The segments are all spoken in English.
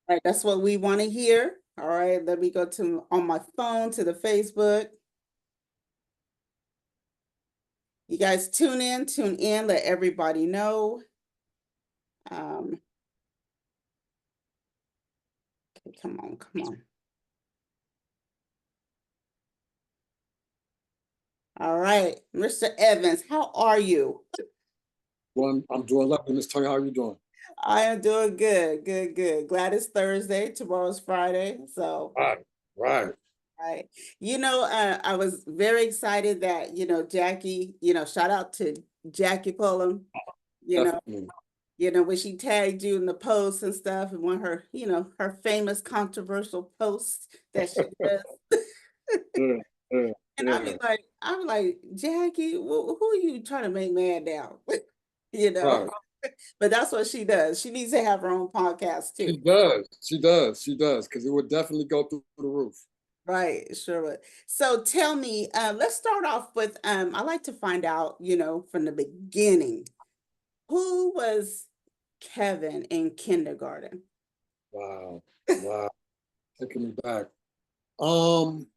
Right, that's what we want to hear. All right, let me go to on my phone to the Facebook. You guys tune in, let everybody know. Um, okay, come on, come on. All right, Mr. Evans, how are you? I'm doing lovely, Miss Tony. How are you doing? I am doing good, good, good. Glad it's Thursday. Tomorrow's Friday. So, Right, right. right. I was very excited that, Jackie, shout out to Jackie Pullum, you know, Definitely. when she tagged you in the posts and stuff, and one of her, her famous controversial posts that she does. Yeah, yeah, And yeah. I'm like, Jackie, who are you trying to make mad now? You know, Right. but that's what she does. She needs to have her own podcast too. She does. She does. She does. Because it would definitely go through the roof. Right, sure would. So tell me, let's start off with I like to find out, from the beginning, who was Kevin in kindergarten? Wow. Wow. Taking me back. Um,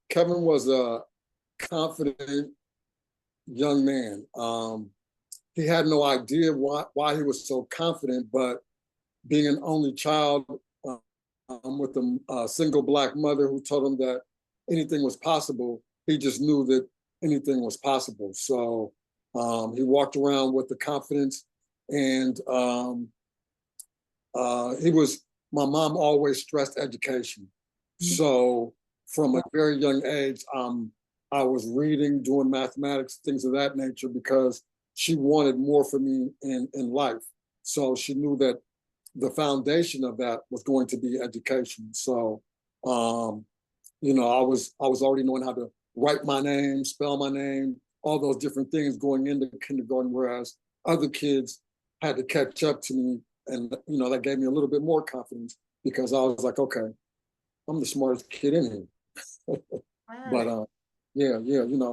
Kevin was a confident young man. He had no idea why he was so confident, but being an only child with a single black mother who told him that anything was possible, he just knew that anything was possible. So he walked around with the confidence, and he was. My mom always stressed education, so from a very young age, I was reading, doing mathematics, things of that nature, because she wanted more for me in life. So she knew that the foundation of that was going to be education. So, um, I was already knowing how to write my name, spell my name, all those different things going into kindergarten, whereas other kids had to catch up to me, and that gave me a little bit more confidence because I was like, okay, I'm the smartest kid in here. But Right. yeah, yeah, and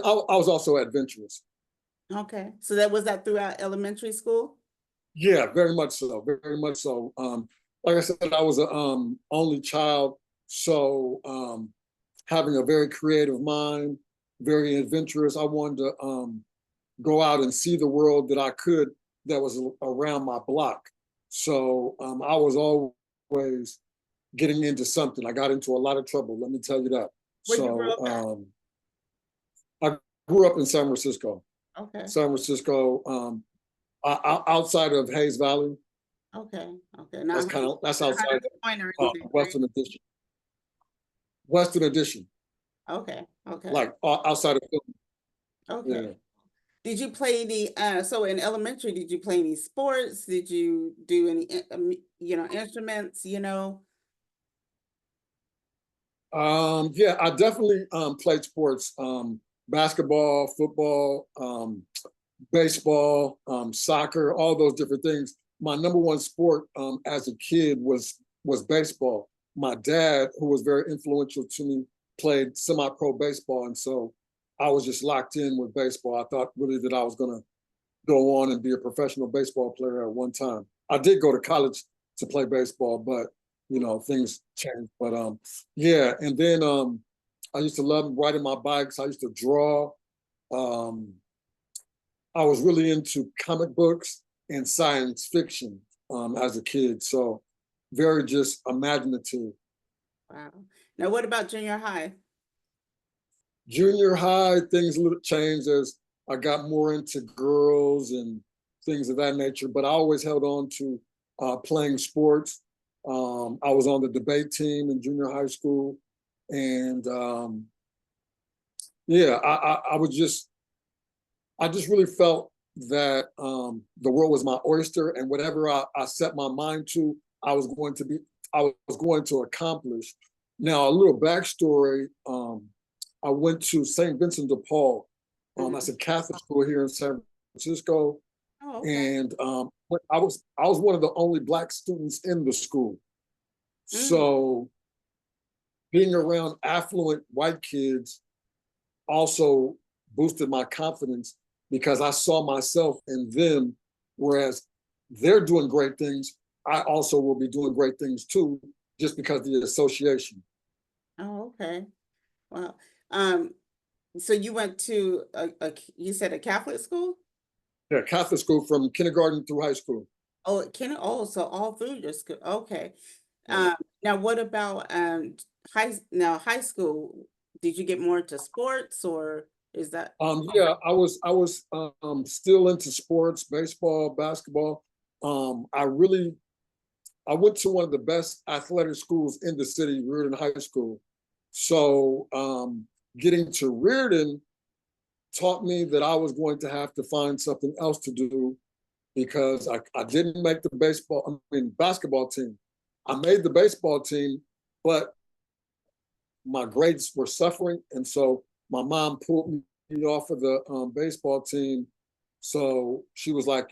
I was also adventurous. Okay. So that was that throughout elementary school? Yeah, very much so. Very much so. Like I said, I was a only child, so having a very creative mind, very adventurous. I wanted to go out and see the world that I could that was around my block. So I was always getting into something. I got into a lot of trouble. Let me tell you that. Where you grew So up at? I grew up in San Francisco. Okay. San Francisco, outside of Hayes Valley. Okay. Okay. That's Not outside Hunters Point or of anything, right? Western Addition. Western Addition, Okay. Okay. like outside of Philly. Okay. Yeah. Did you play any, so in elementary, did you play any sports? Did you do any, instruments, Yeah, I definitely played sports, basketball, football, baseball, soccer, all those different things. My number one sport as a kid was baseball. My dad, who was very influential to me, played semi-pro baseball, and so I was just locked in with baseball. I thought really that I was going to go on and be a professional baseball player at one time. I did go to college to play baseball, but things changed. But yeah, and then I used to love riding my bikes. I used to draw. Um, I was really into comic books and science fiction as a kid. So very just imaginative. wow. Now, what about junior high? Junior high, things a little changed as I got more into girls and things of that nature. But I always held on to playing sports. I was on the debate team in junior high school, and yeah, I just really felt that the world was my oyster, and whatever I set my mind to, I was going to be, I was going to accomplish. Now, a little backstory: I went to St. Vincent de Paul. That's Mhm. a Catholic school here in San Francisco, Oh, okay. and I was one of the only black students in the school. Mm, So being around affluent white kids also boosted my confidence because I saw myself in them, whereas they're doing great things. I also will be doing great things too, just because of the association. Oh, okay. Wow. Um, so you went to you said a Catholic school? Yeah, Catholic school from kindergarten through high school. Oh, so all through your school. Okay. Yeah. Now what about high school? Did you get more into sports or is that Yeah, I was still into sports, baseball, basketball. I went to one of the best athletic schools in the city, Reardon High School. So getting to Reardon taught me that I was going to have to find something else to do because I didn't make the basketball team. I made the baseball team, but my grades were suffering. And so my mom pulled me off of the baseball team. So she was like,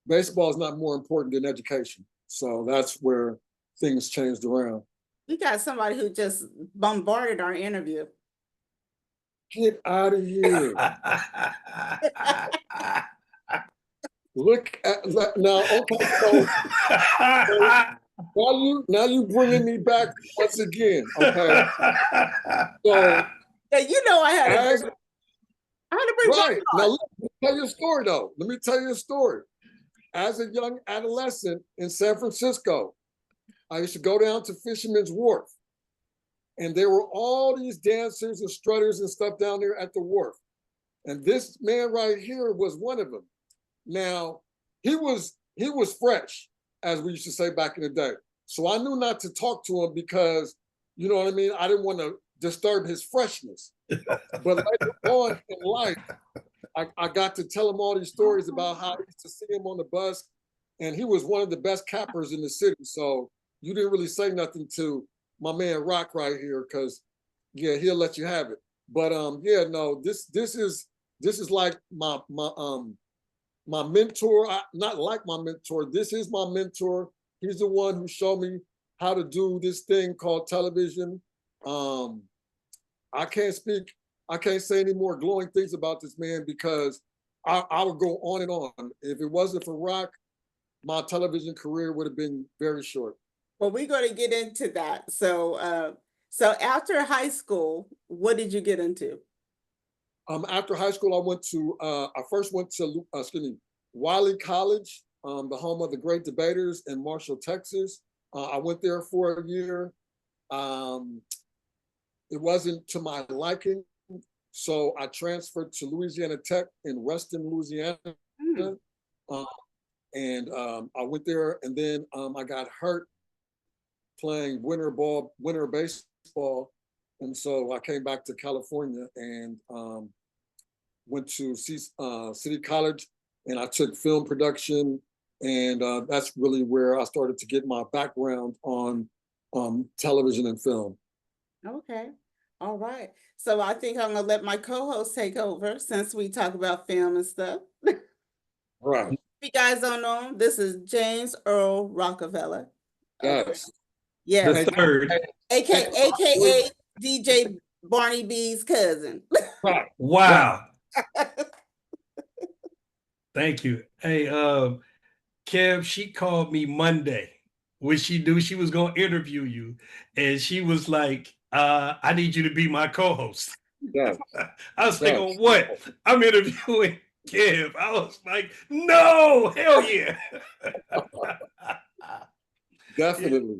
baseball is not more important than education. So that's where things changed around. we got somebody who just bombarded our interview. Get out of here. Look at now. Okay, so now you bringing me back once again. Okay, so Yeah, you know I had as to bring right now, back let me tell you a story though. Let me tell you a story. As a young adolescent in San Francisco, I used to go down to Fisherman's Wharf, and there were all these dancers and strutters and stuff down there at the wharf. And this man right here was one of them. Now, he was fresh, as we used to say back in the day. So I knew not to talk to him because, you know what I mean? I didn't want to disturb his freshness. But later on in life, I got to tell him all these stories about how I used to see him on the bus, and he was one of the best cappers in the city. So you didn't really say nothing to my man Rock right here, because yeah, he'll let you have it. But yeah, no, this is like my mentor. Not like my mentor. This is my mentor. He's the one who showed me how to do this thing called television. Um, I can't speak. I can't say any more glowing things about this man because I would go on and on. If it wasn't for Rock, my television career would have been very short. Well, we're going to get into that. So after high school, what did you get into? After high school, I first went to Wiley College, the home of the great debaters in Marshall, Texas. I went there for a year. It wasn't to my liking, so I transferred to Louisiana Tech in Reston, Louisiana. Hmm. Um, and I went there, and then I got hurt playing winter baseball, and so I came back to California and went to City College, and I took film production, and that's really where I started to get my background on television and film. Okay. All right. So I think I'm going to let my co-host take over since we talk about film and stuff. Right. If you guys don't know, this is James Earl Rockefeller. Okay. Yes. Yes. The third. AKA DJ Barney B's cousin. Right. Wow. Thank you. Hey, Kev, she called me Monday when she knew she was going to interview you. And she was like, I need you to be my co-host. Yes. I was like, on what? I'm interviewing Kev. I was like, no, hell yeah. Definitely.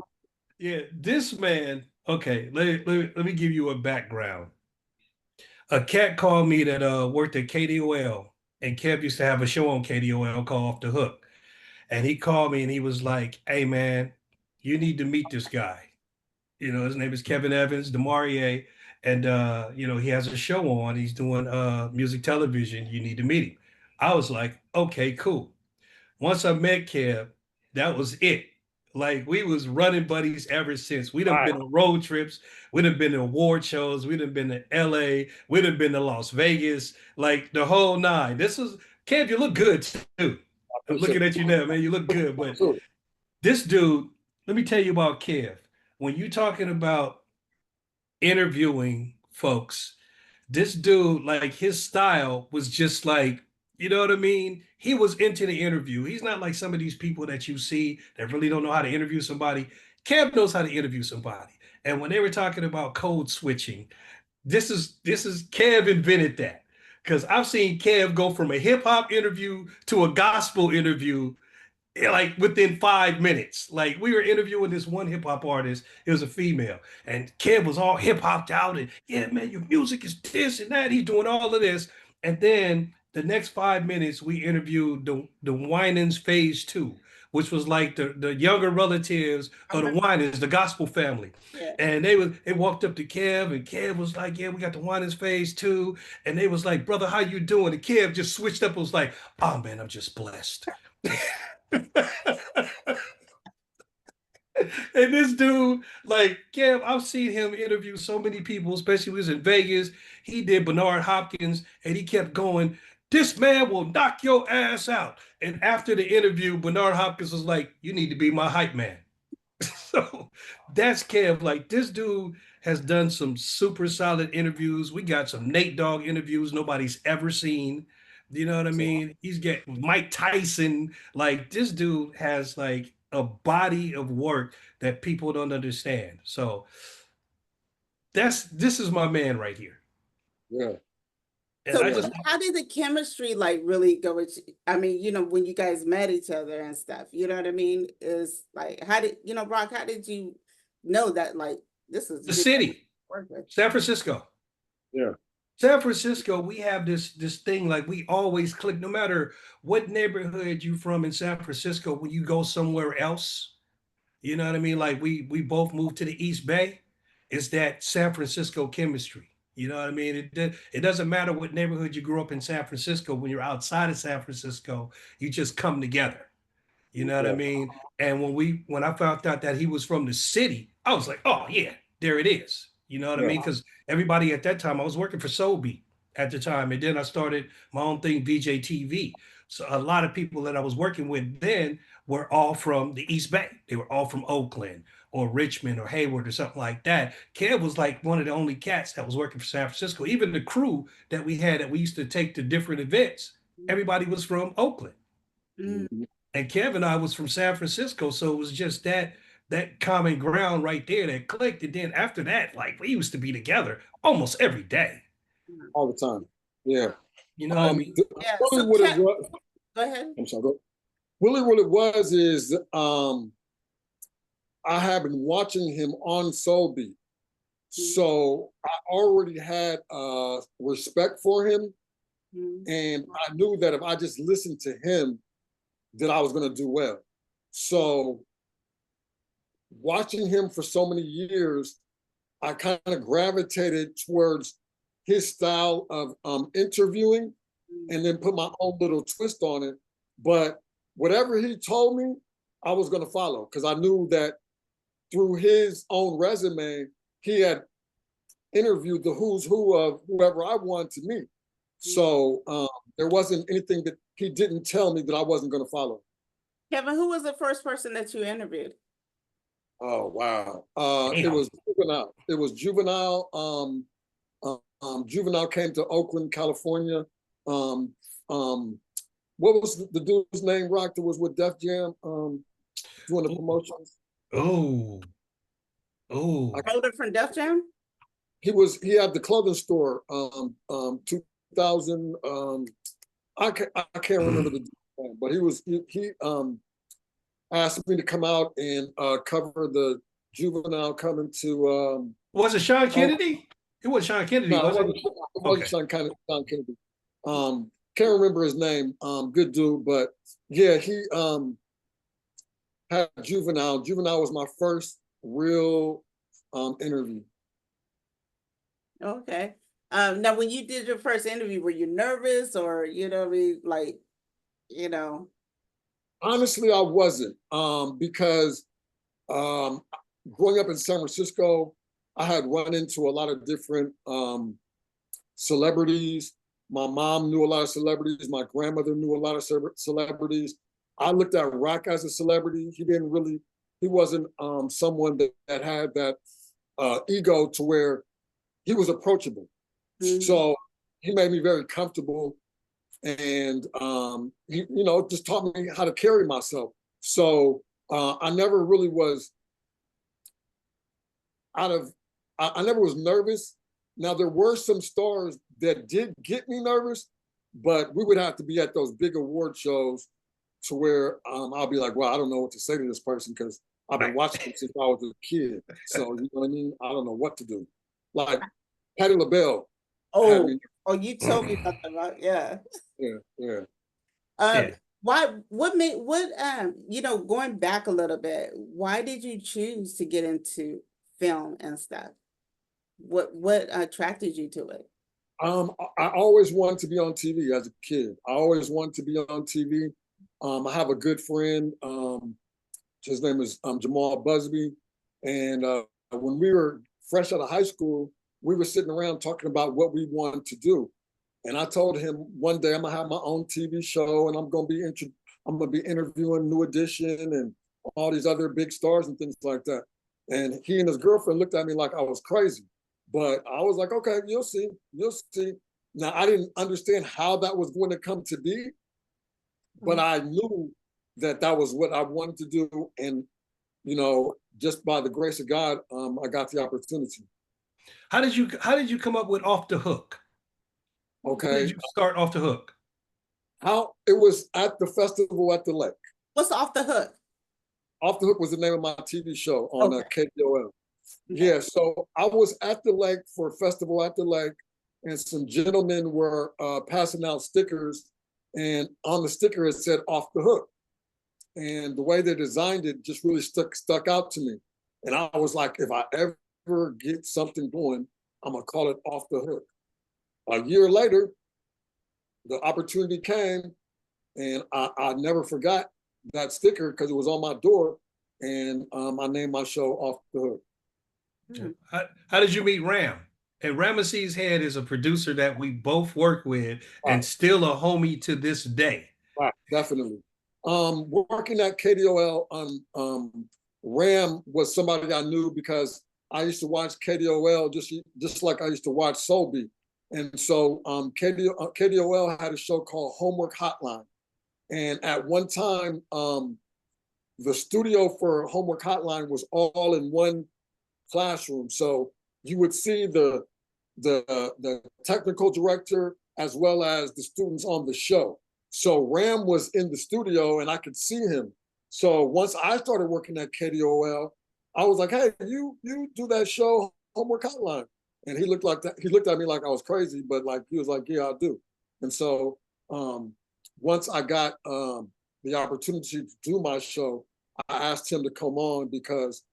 Yeah, this man, okay, let me give you a background. A cat called me that worked at KDOL, and Kev used to have a show on KDOL called Off the Hook. And he called me and he was like, hey man, you need to meet this guy. You know, his name is Kevin Evans, DeMaurier, and he has a show on. He's doing music television. You need to meet him. I was like, okay, cool. Once I met Kev, that was it. Like we was running buddies ever since. We done been on road trips. We done been to award shows. We done been to LA. We done been to Las Vegas. Like the whole nine. This was Kev. You look good too. I'm looking at you now, man. You look good. But this dude, let me tell you about Kev. When you talking about interviewing folks, this dude, like his style was just like You know what I mean? He was into the interview. He's not like some of these people that you see that really don't know how to interview somebody. Kev knows how to interview somebody. And when they were talking about code switching, this is Kev invented that. Because I've seen Kev go from a hip hop interview to a gospel interview like within 5 minutes. Like we were interviewing this one hip hop artist, it was a female, and Kev was all hip hopped out and yeah, man, your music is this and that. He's doing all of this. And then the next 5 minutes, we interviewed the Winans Phase 2, which was like the younger relatives of the Winans, the gospel family. Yeah. And they walked up to Kev, and Kev was like, yeah, we got the Winans Phase 2. And they was like, brother, how you doing? And Kev just switched up and was like, oh man, I'm just blessed. And this dude, like, Kev, I've seen him interview so many people, especially when he was in Vegas. He did Bernard Hopkins, and he kept going, this man will knock your ass out. And after the interview, Bernard Hopkins was like, you need to be my hype man. So that's Kev. Like, this dude has done some super solid interviews. We got some Nate Dogg interviews nobody's ever seen. You know what I mean? He's getting Mike Tyson. Like, this dude has like a body of work that people don't understand. So this is my man right here. Yeah. And So I just how did the chemistry like really go with, I mean, when you guys met each other and stuff, you know what I mean? Is like, how did, Brock, how did you know that like this is the city, work with? San Francisco. Yeah. San Francisco, we have this thing like we always click, no matter what neighborhood you from in San Francisco, when you go somewhere else, you know what I mean? Like we both moved to the East Bay. It's that San Francisco chemistry. You know what I mean? It doesn't matter what neighborhood you grew up in San Francisco. When you're outside of San Francisco, you just come together. You know what I Yeah. mean? And when I found out that he was from the city, I was like, oh yeah, there it is. You know what I Yeah. mean? Because everybody at that time, I was working for Soul Beat at the time, and then I started my own thing, VJ TV. So a lot of people that I was working with then were all from the East Bay. They were all from Oakland or Richmond or Hayward or something like that. Kev was like one of the only cats that was working for San Francisco. Even the crew that we had that we used to take to different events, everybody was from Oakland. Mm. Mhm. And Kev and I was from San Francisco, so it was just that common ground right there that clicked. And then after that, like we used to be together almost every day. All the time. Yeah. You know what I mean? Yeah, Really so what it Kev, was, go ahead. I'm sorry, really what it was is I have been watching him on Soul Beat. So I already had respect for him. Mhm. And I knew that if I just listened to him, that I was going to do well. So watching him for so many years, I kind of gravitated towards his style of interviewing and then put my own little twist on it. But whatever he told me, I was going to follow because I knew that through his own resume, he had interviewed the who's who of whoever I wanted to meet. So there wasn't anything that he didn't tell me that I wasn't going to follow. Kevin, who was the first person that you interviewed? Oh wow! It Damn. was Juvenile. It was Juvenile. Juvenile came to Oakland, California. What was the dude's name? Rock that was with Def Jam, doing the promotions. Oh, Older from Def Jam? He had the clothing store. 2000. I can't remember the name, but he asked me to come out and cover the Juvenile coming to. was it Sean Kennedy? It was Sean Kennedy, No, it wasn't wasn't, it? it wasn't Sean Kennedy. Can't remember his name. Good dude, but yeah, he had Juvenile. Juvenile was my first real interview. Okay. Now when you did your first interview, were you nervous or like, Honestly, I wasn't because growing up in San Francisco, I had run into a lot of different celebrities. My mom knew a lot of celebrities. My grandmother knew a lot of celebrities. I looked at Rock as a celebrity. He wasn't someone that had that ego to where he was approachable. Mhm. So he made me very comfortable. and he, you know, just taught me how to carry myself. So I never really was out of, I never was nervous. Now there were some stars that did get me nervous, but we would have to be at those big award shows to where I'll be like, well, I don't know what to say to this person because I've been watching them since I was a kid. So you know what I mean? I don't know what to do. Like Patti LaBelle. Oh, me, you told me something about, yeah. yeah. Yeah. What made, you know, going back a little bit, why did you choose to get into film and stuff? What attracted you to it? I always wanted to be on TV as a kid. I always wanted to be on TV. I have a good friend. His name is Jamal Busby. And when we were fresh out of high school, we were sitting around talking about what we wanted to do. And I told him one day I'm gonna have my own TV show, and I'm gonna be interviewing New Edition and all these other big stars and things like that. And he and his girlfriend looked at me like I was crazy. But I was like, okay, you'll see, you'll see. Now I didn't understand how that was going to come to be, but I knew that that was what I wanted to do. And, you know, just by the grace of God, I got the opportunity. How did you come up with Off the Hook? How Okay. did you start Off the Hook? How it was at the festival at the lake. What's Off the Hook? Off the Hook was the name of my TV show on Okay. KDOL. Yeah, so I was at the lake for a festival at the lake, and some gentlemen were passing out stickers, and on the sticker it said Off the Hook. And the way they designed it just really stuck out to me. And I was like, if I ever get something going, I'm gonna call it Off the Hook. A year later, the opportunity came, and I never forgot that sticker because it was on my door, and I named my show Off the Hook. How did you meet Ram? And Ramesses Head is a producer that we both work with and still a homie to this day. Right, definitely. Working at KDOL, Ram was somebody I knew because I used to watch KDOL just like I used to watch Soul Beat. And so KDOL had a show called Homework Hotline. And at one time, the studio for Homework Hotline was all in one classroom. So you would see the technical director as well as the students on the show. So Ram was in the studio and I could see him. So once I started working at KDOL, I was like, hey, you do that show, Homework Hotline. And he looked at me like I was crazy, but like he was like, yeah, I do. And so once I got the opportunity to do my show, I asked him to come on because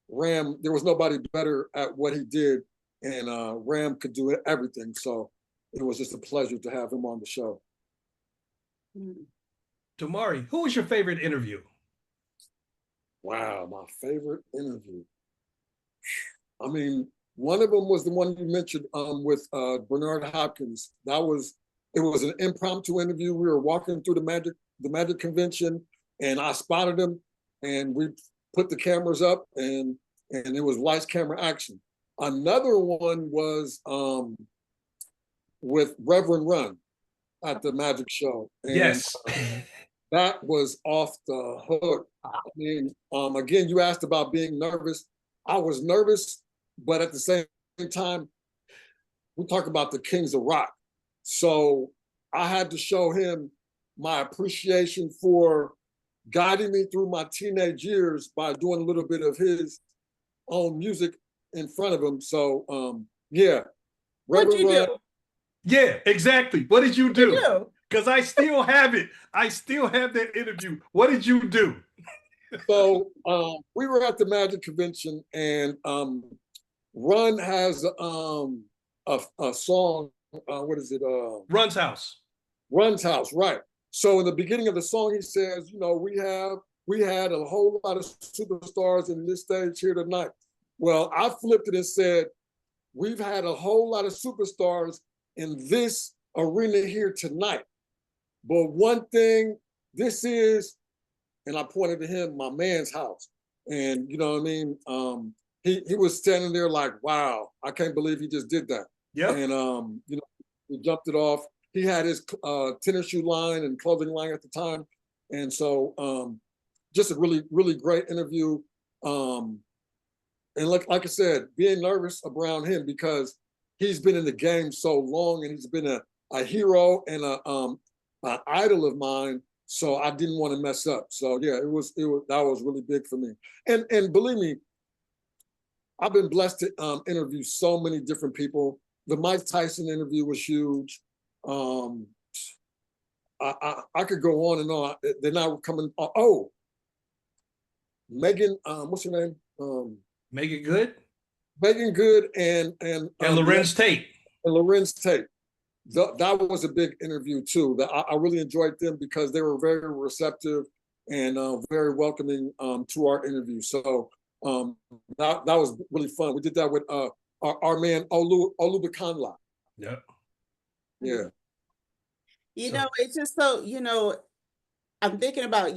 Ram, there was nobody better at what he did, and Ram could do everything. So it was just a pleasure to have him on the show. Damari, who was your favorite interview? Wow, my favorite interview. I mean, one of them was the one you mentioned with Bernard Hopkins. It was an impromptu interview. We were walking through the Magic Convention, and I spotted him, and we put the cameras up, and it was lights, camera, action. Another one was with Reverend Run at the Magic Show. And, yes. That was off the hook. I mean, again, you asked about being nervous. I was nervous, but at the same time, we talk about the Kings of Rock. So I had to show him my appreciation for guiding me through my teenage years by doing a little bit of his own music in front of him. So yeah. What'd you do? Yeah, exactly. What did you do? Because I still have it. I still have that interview. What did you do? So we were at the Magic Convention, and Run has a song. What is it? Run's House. Run's House, right. So in the beginning of the song, he says, you know, we had a whole lot of superstars in this stage here tonight. Well, I flipped it and said, we've had a whole lot of superstars in this arena here tonight. But one thing, this is, and I pointed to him, my man's house. And you know what I mean? He was standing there like, wow, I can't believe he just did that. Yeah. And you know, he jumped it off. he had his tennis shoe line and clothing line at the time. And so just a really, really great interview. And like I said, being nervous around him because he's been in the game so long and he's been a hero and an idol of mine. So I didn't want to mess up. So yeah, that was really big for me. And believe me, I've been blessed to interview so many different people. The Mike Tyson interview was huge. I could go on and on. They're not coming. Oh, Megan, what's her name? Megan Good Megan Good and Lorenz Tate. And Lorenz Tate. That was a big interview too. That I really enjoyed them because they were very receptive and very welcoming to our interview. So that was really fun. We did that with our man Olubakanla. Yep. Yeah. You know, it's just so, I'm thinking about,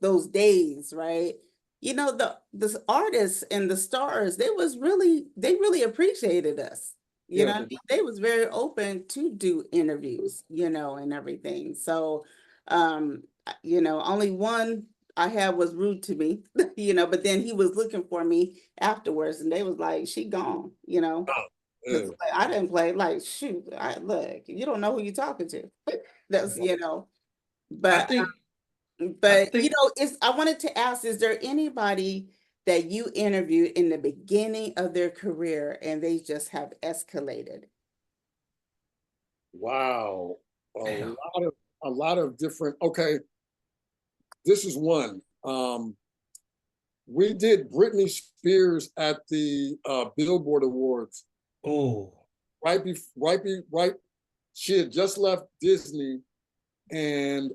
those days, right? The artists and the stars, they really appreciated us. You know what I mean? They was very open to do interviews, and everything. So, only one I had was rude to me, but then he was looking for me afterwards and they was like, she gone, Yeah. like, I didn't play, like, shoot, look, you don't know who you're talking to. That's, but I think I wanted to ask, is there anybody that you interviewed in the beginning of their career and they just have escalated? Wow. Damn. A lot of different, okay. This is one. We did Britney Spears at the Billboard Awards. Oh, Right. She had just left Disney, and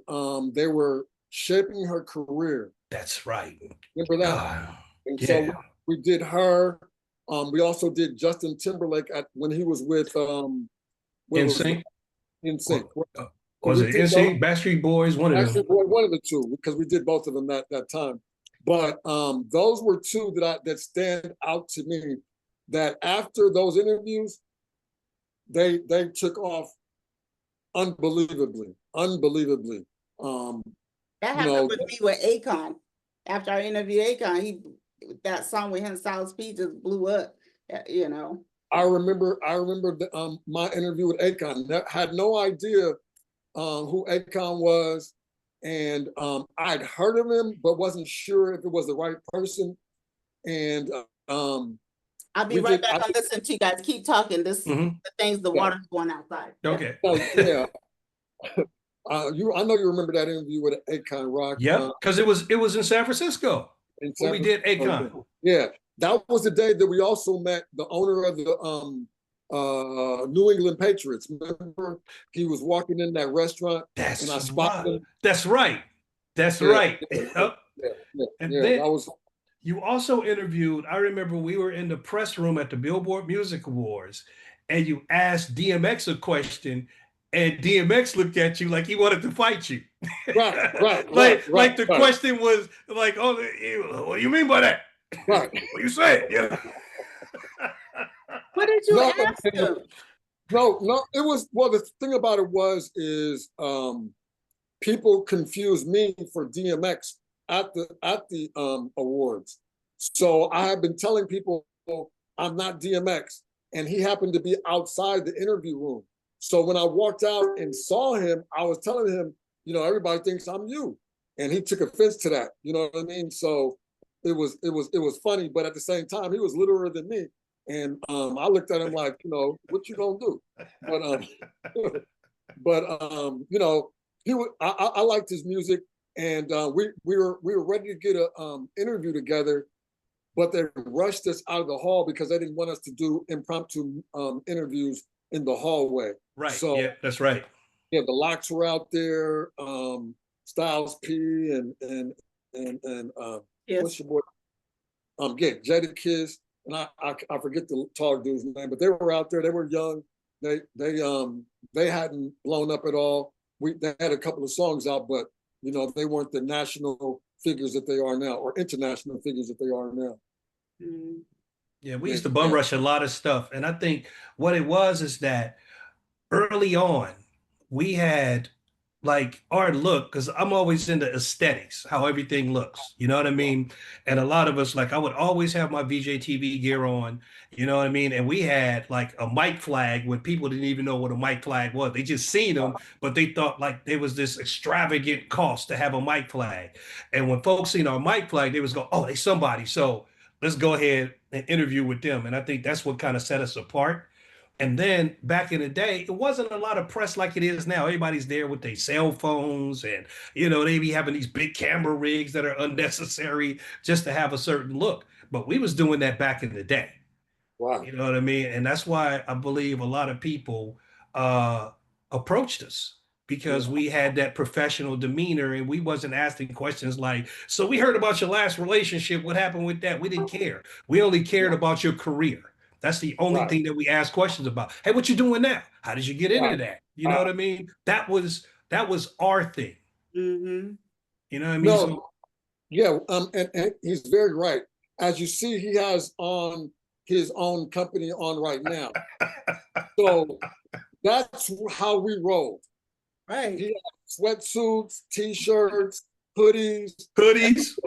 they were shaping her career. that's right. Remember that? God. And Yeah. so we did her. We also did Justin Timberlake when he was with NSYNC. NSYNC. Was it NSYNC? Backstreet Boys? One of them. Actually, one of the two, because we did both of them that time. But those were two that stand out to me. That after those interviews, they took off unbelievably. That happened with me with Akon. After I interviewed Akon, that song with him, South P, just blew up. I remember my interview with Akon. Had no idea who Akon was, and I'd heard of him, but wasn't sure if it was the right person. And I'll be right back on listening to you guys. Keep talking. The things, the water's going outside. Okay. Yeah. I know you remember that interview with Akon Rock. Yep, because it was in San Francisco when we did Akon. Yeah, that was the day that we also met the owner of the New England Patriots. Remember, he was walking in that restaurant, and I spotted him. That's right. That's right. Yep. And then that was. You also interviewed, I remember we were in the press room at the Billboard Music Awards, and you asked DMX a question, and DMX looked at you like he wanted to fight you. Right. Like the question was like, oh, what do you mean by that? Right. What you say? Yeah. What did you ask him? No, it was, well, the thing about it is people confused me for DMX at the awards. So I have been telling people I'm not DMX, and he happened to be outside the interview room. So when I walked out and saw him, I was telling him, everybody thinks I'm you, and he took offense to that. You know what I mean? So it was funny, but at the same time, he was littler than me, and I looked at him like, what you gonna do? But I liked his music. And we were ready to get an interview together, but they rushed us out of the hall because they didn't want us to do impromptu interviews in the hallway. Right. So yeah, that's right. Yeah, the Locks were out there, Styles P and Yes. What's your boy? Jadakiss, and I forget the tall dude's name, but they were out there. They were young. They hadn't blown up at all. They had a couple of songs out, but they weren't the national figures that they are now, or international figures that they are now. Yeah, we used to bum rush a lot of stuff. And I think what it was is that early on, we had like our look, because I'm always into aesthetics, how everything looks. You know what I mean? And a lot of us, like I would always have my VJ TV gear on, you know what I mean? And we had like a mic flag when people didn't even know what a mic flag was. They just seen them, but they thought like there was this extravagant cost to have a mic flag. And when folks seen our mic flag, they was go, oh, they somebody. So let's go ahead and interview with them. And I think that's what kind of set us apart. And then back in the day, it wasn't a lot of press like it is now. Everybody's there with their cell phones, and they be having these big camera rigs that are unnecessary just to have a certain look. But we was doing that back in the day. Wow. You know what I mean? And that's why I believe a lot of people uh approached us because we had that professional demeanor and we wasn't asking questions like, so we heard about your last relationship. What happened with that? We didn't care. We only cared about your career. That's the only Right. thing that we asked questions about. Hey, what you doing now? How did you get into Right. that? You know what I mean? That was our thing. Mm-hmm. You know what I mean? No, So yeah, and he's very right. As you see, he has on his own company on right now. So that's how we rolled. Right. He had sweatsuits, t-shirts, hoodies. hoodies.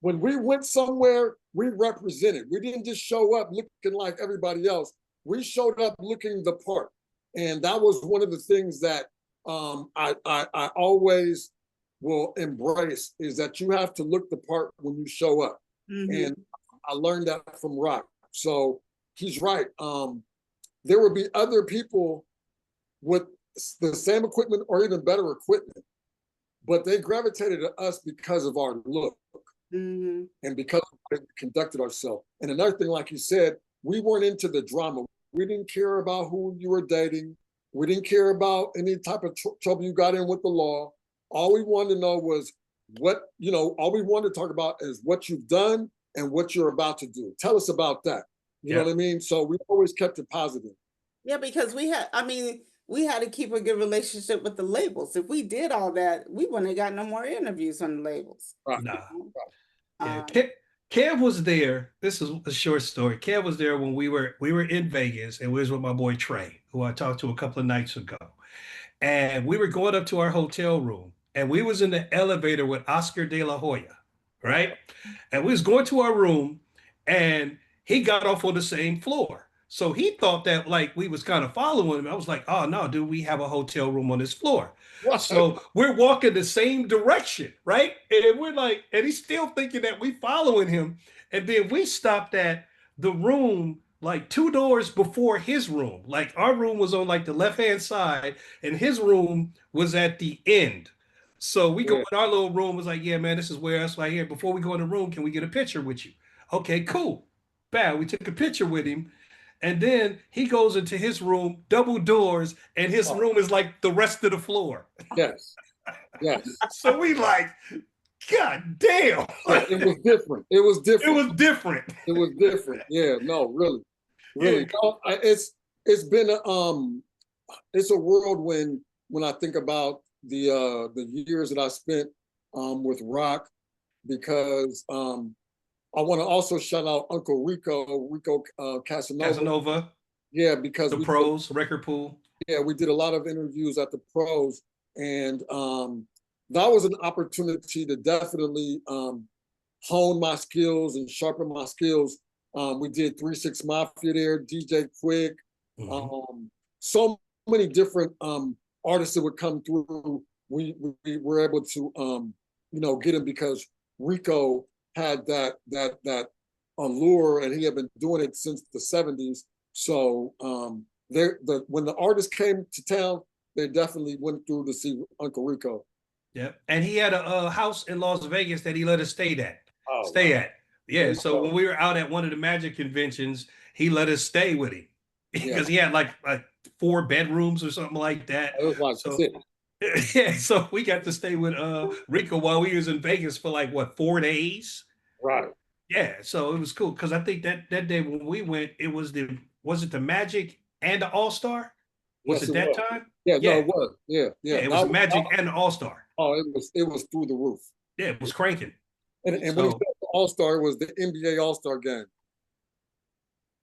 When we went somewhere, we represented. We didn't just show up looking like everybody else. We showed up looking the part. And that was one of the things that I always will embrace, is that you have to look the part when you show up. Mm-hmm. And I learned that from Rock. So he's right. There would be other people with the same equipment or even better equipment, but they gravitated to us because of our look. Mm-hmm. And because we conducted ourselves. And another thing, like you said, we weren't into the drama. We didn't care about who you were dating. We didn't care about any type of trouble you got in with the law. All we wanted to know was all we wanted to talk about is what you've done and what you're about to do. Tell us about that. You know what I mean? So we always kept it positive. Yeah, because we had to keep a good relationship with the labels. If we did all that, we wouldn't have got no more interviews on the labels. Right. Nah. Um, Kev was there. This is a short story. Kev was there when we were in Vegas, and we was with my boy Trey, who I talked to a couple of nights ago. And we were going up to our hotel room, and we was in the elevator with Oscar De La Hoya, right? And we was going to our room, and he got off on the same floor. So he thought that like we was kind of following him. I was like, oh no, dude, we have a hotel room on this floor. So we're walking the same direction, right? And we're like, and he's still thinking that we following him. And then we stopped at the room like 2 doors before his room. Like our room was on like the left-hand side, and his room was at the end. So we go in our little room, was like, yeah, man, this is where us right here. Before we go in the room, can we get a picture with you? Okay, cool. Bad. We took a picture with him. And then he goes into his room, double doors, and his room is like the rest of the floor. Yes. Yes. So we like, God damn. It was different. It was different. It was different. It was different. Yeah, no, really. Really. Yeah. It's been it's a whirlwind when I think about the years that I spent with Rock, because I want to also shout out Uncle Rico Casanova. Yeah, because the pros, record pool. Yeah, we did a lot of interviews at the pros, and that was an opportunity to definitely hone my skills and sharpen my skills. We did 3-6 Mafia there, DJ Quick, so many different artists that would come through. We were able to get them because Rico had that allure, and he had been doing it since the 70s. So when the artists came to town, they definitely went through to see Uncle Rico. Yeah, and he had a house in Las Vegas that he let us stay at. Wow. Yeah, so when we were out at one of the Magic conventions, he let us stay with him because he had like 4 bedrooms or something like that. It was like so, 6. Yeah, so we got to stay with Rico while we was in Vegas for like 4 days. Right. Yeah, so it was cool because I think that day when we went, it was it the Magic and the All-Star? Was it that time? Yeah, no, it was. Yeah. It was Magic and the All-Star. Oh, it was through the roof. Yeah, it was cranking. And when he said the All-Star, it was the NBA All-Star game.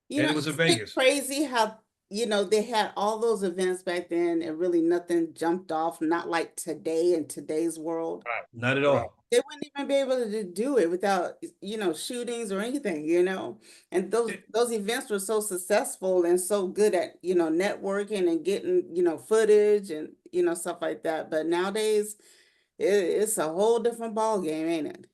You know, it was in Vegas. Crazy how you know, they had all those events back then and really nothing jumped off, not like today in today's world. Not at Right. all. They wouldn't even be able to do it without, you know, shootings or anything, you know. And those events were so successful and so good at, you know, networking and getting, you know, footage and, you know, stuff like that. But nowadays, it's a whole different ball game, ain't it?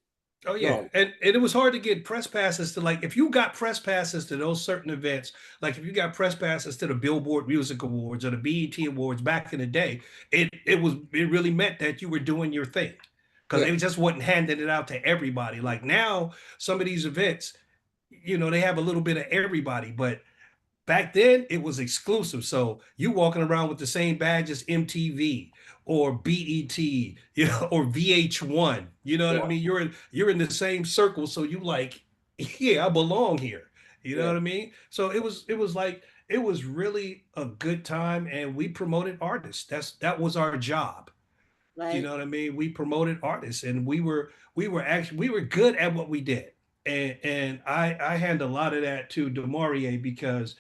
Oh yeah, No. and it was hard to get press passes to, like, if you got press passes to those certain events, like if you got press passes to the Billboard Music Awards or the BET Awards back in the day, it really meant that you were doing your thing, because Yeah. they just wasn't handing it out to everybody. Like now, some of these events, you know, they have a little bit of everybody, but back then it was exclusive. So you walking around with the same badge as MTV or BET, you know, or VH1. You know what I Yeah. mean? You're in the same circle. So you like, yeah, I belong here. You know Yeah. what I mean? So it was like it was really a good time, and we promoted artists. That was our job. You Right? know what I mean? We promoted artists, and we were good at what we did. And I hand a lot of that to DeMaurier, because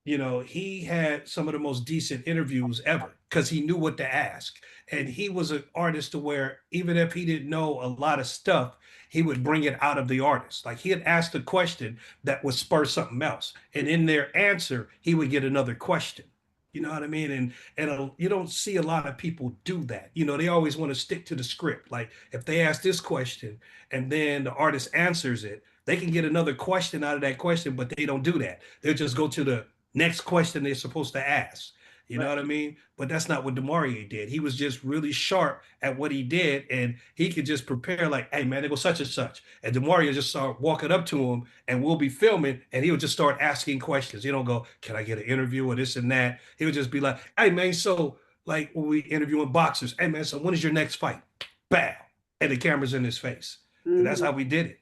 he had some of the most decent interviews ever because he knew what to ask. And he was an artist to where even if he didn't know a lot of stuff, he would bring it out of the artist. Like he had asked a question that would spur something else. And in their answer, he would get another question. You know what I mean? And you don't see a lot of people do that. They always want to stick to the script. Like if they ask this question and then the artist answers it, they can get another question out of that question, but they don't do that. They'll just go to the next question they're supposed to ask. You know Right. what I mean? But that's not what DeMaurier did. He was just really sharp at what he did, and he could just prepare like, "Hey man, they go such and such," and DeMaurier just start walking up to him, and we'll be filming, and he would just start asking questions. He don't go, "Can I get an interview?" or this and that. He would just be like, "Hey man, so like when we interviewing boxers, hey man, so when is your next fight?" Bam, and the camera's in his face, and that's Mhm. how we did it.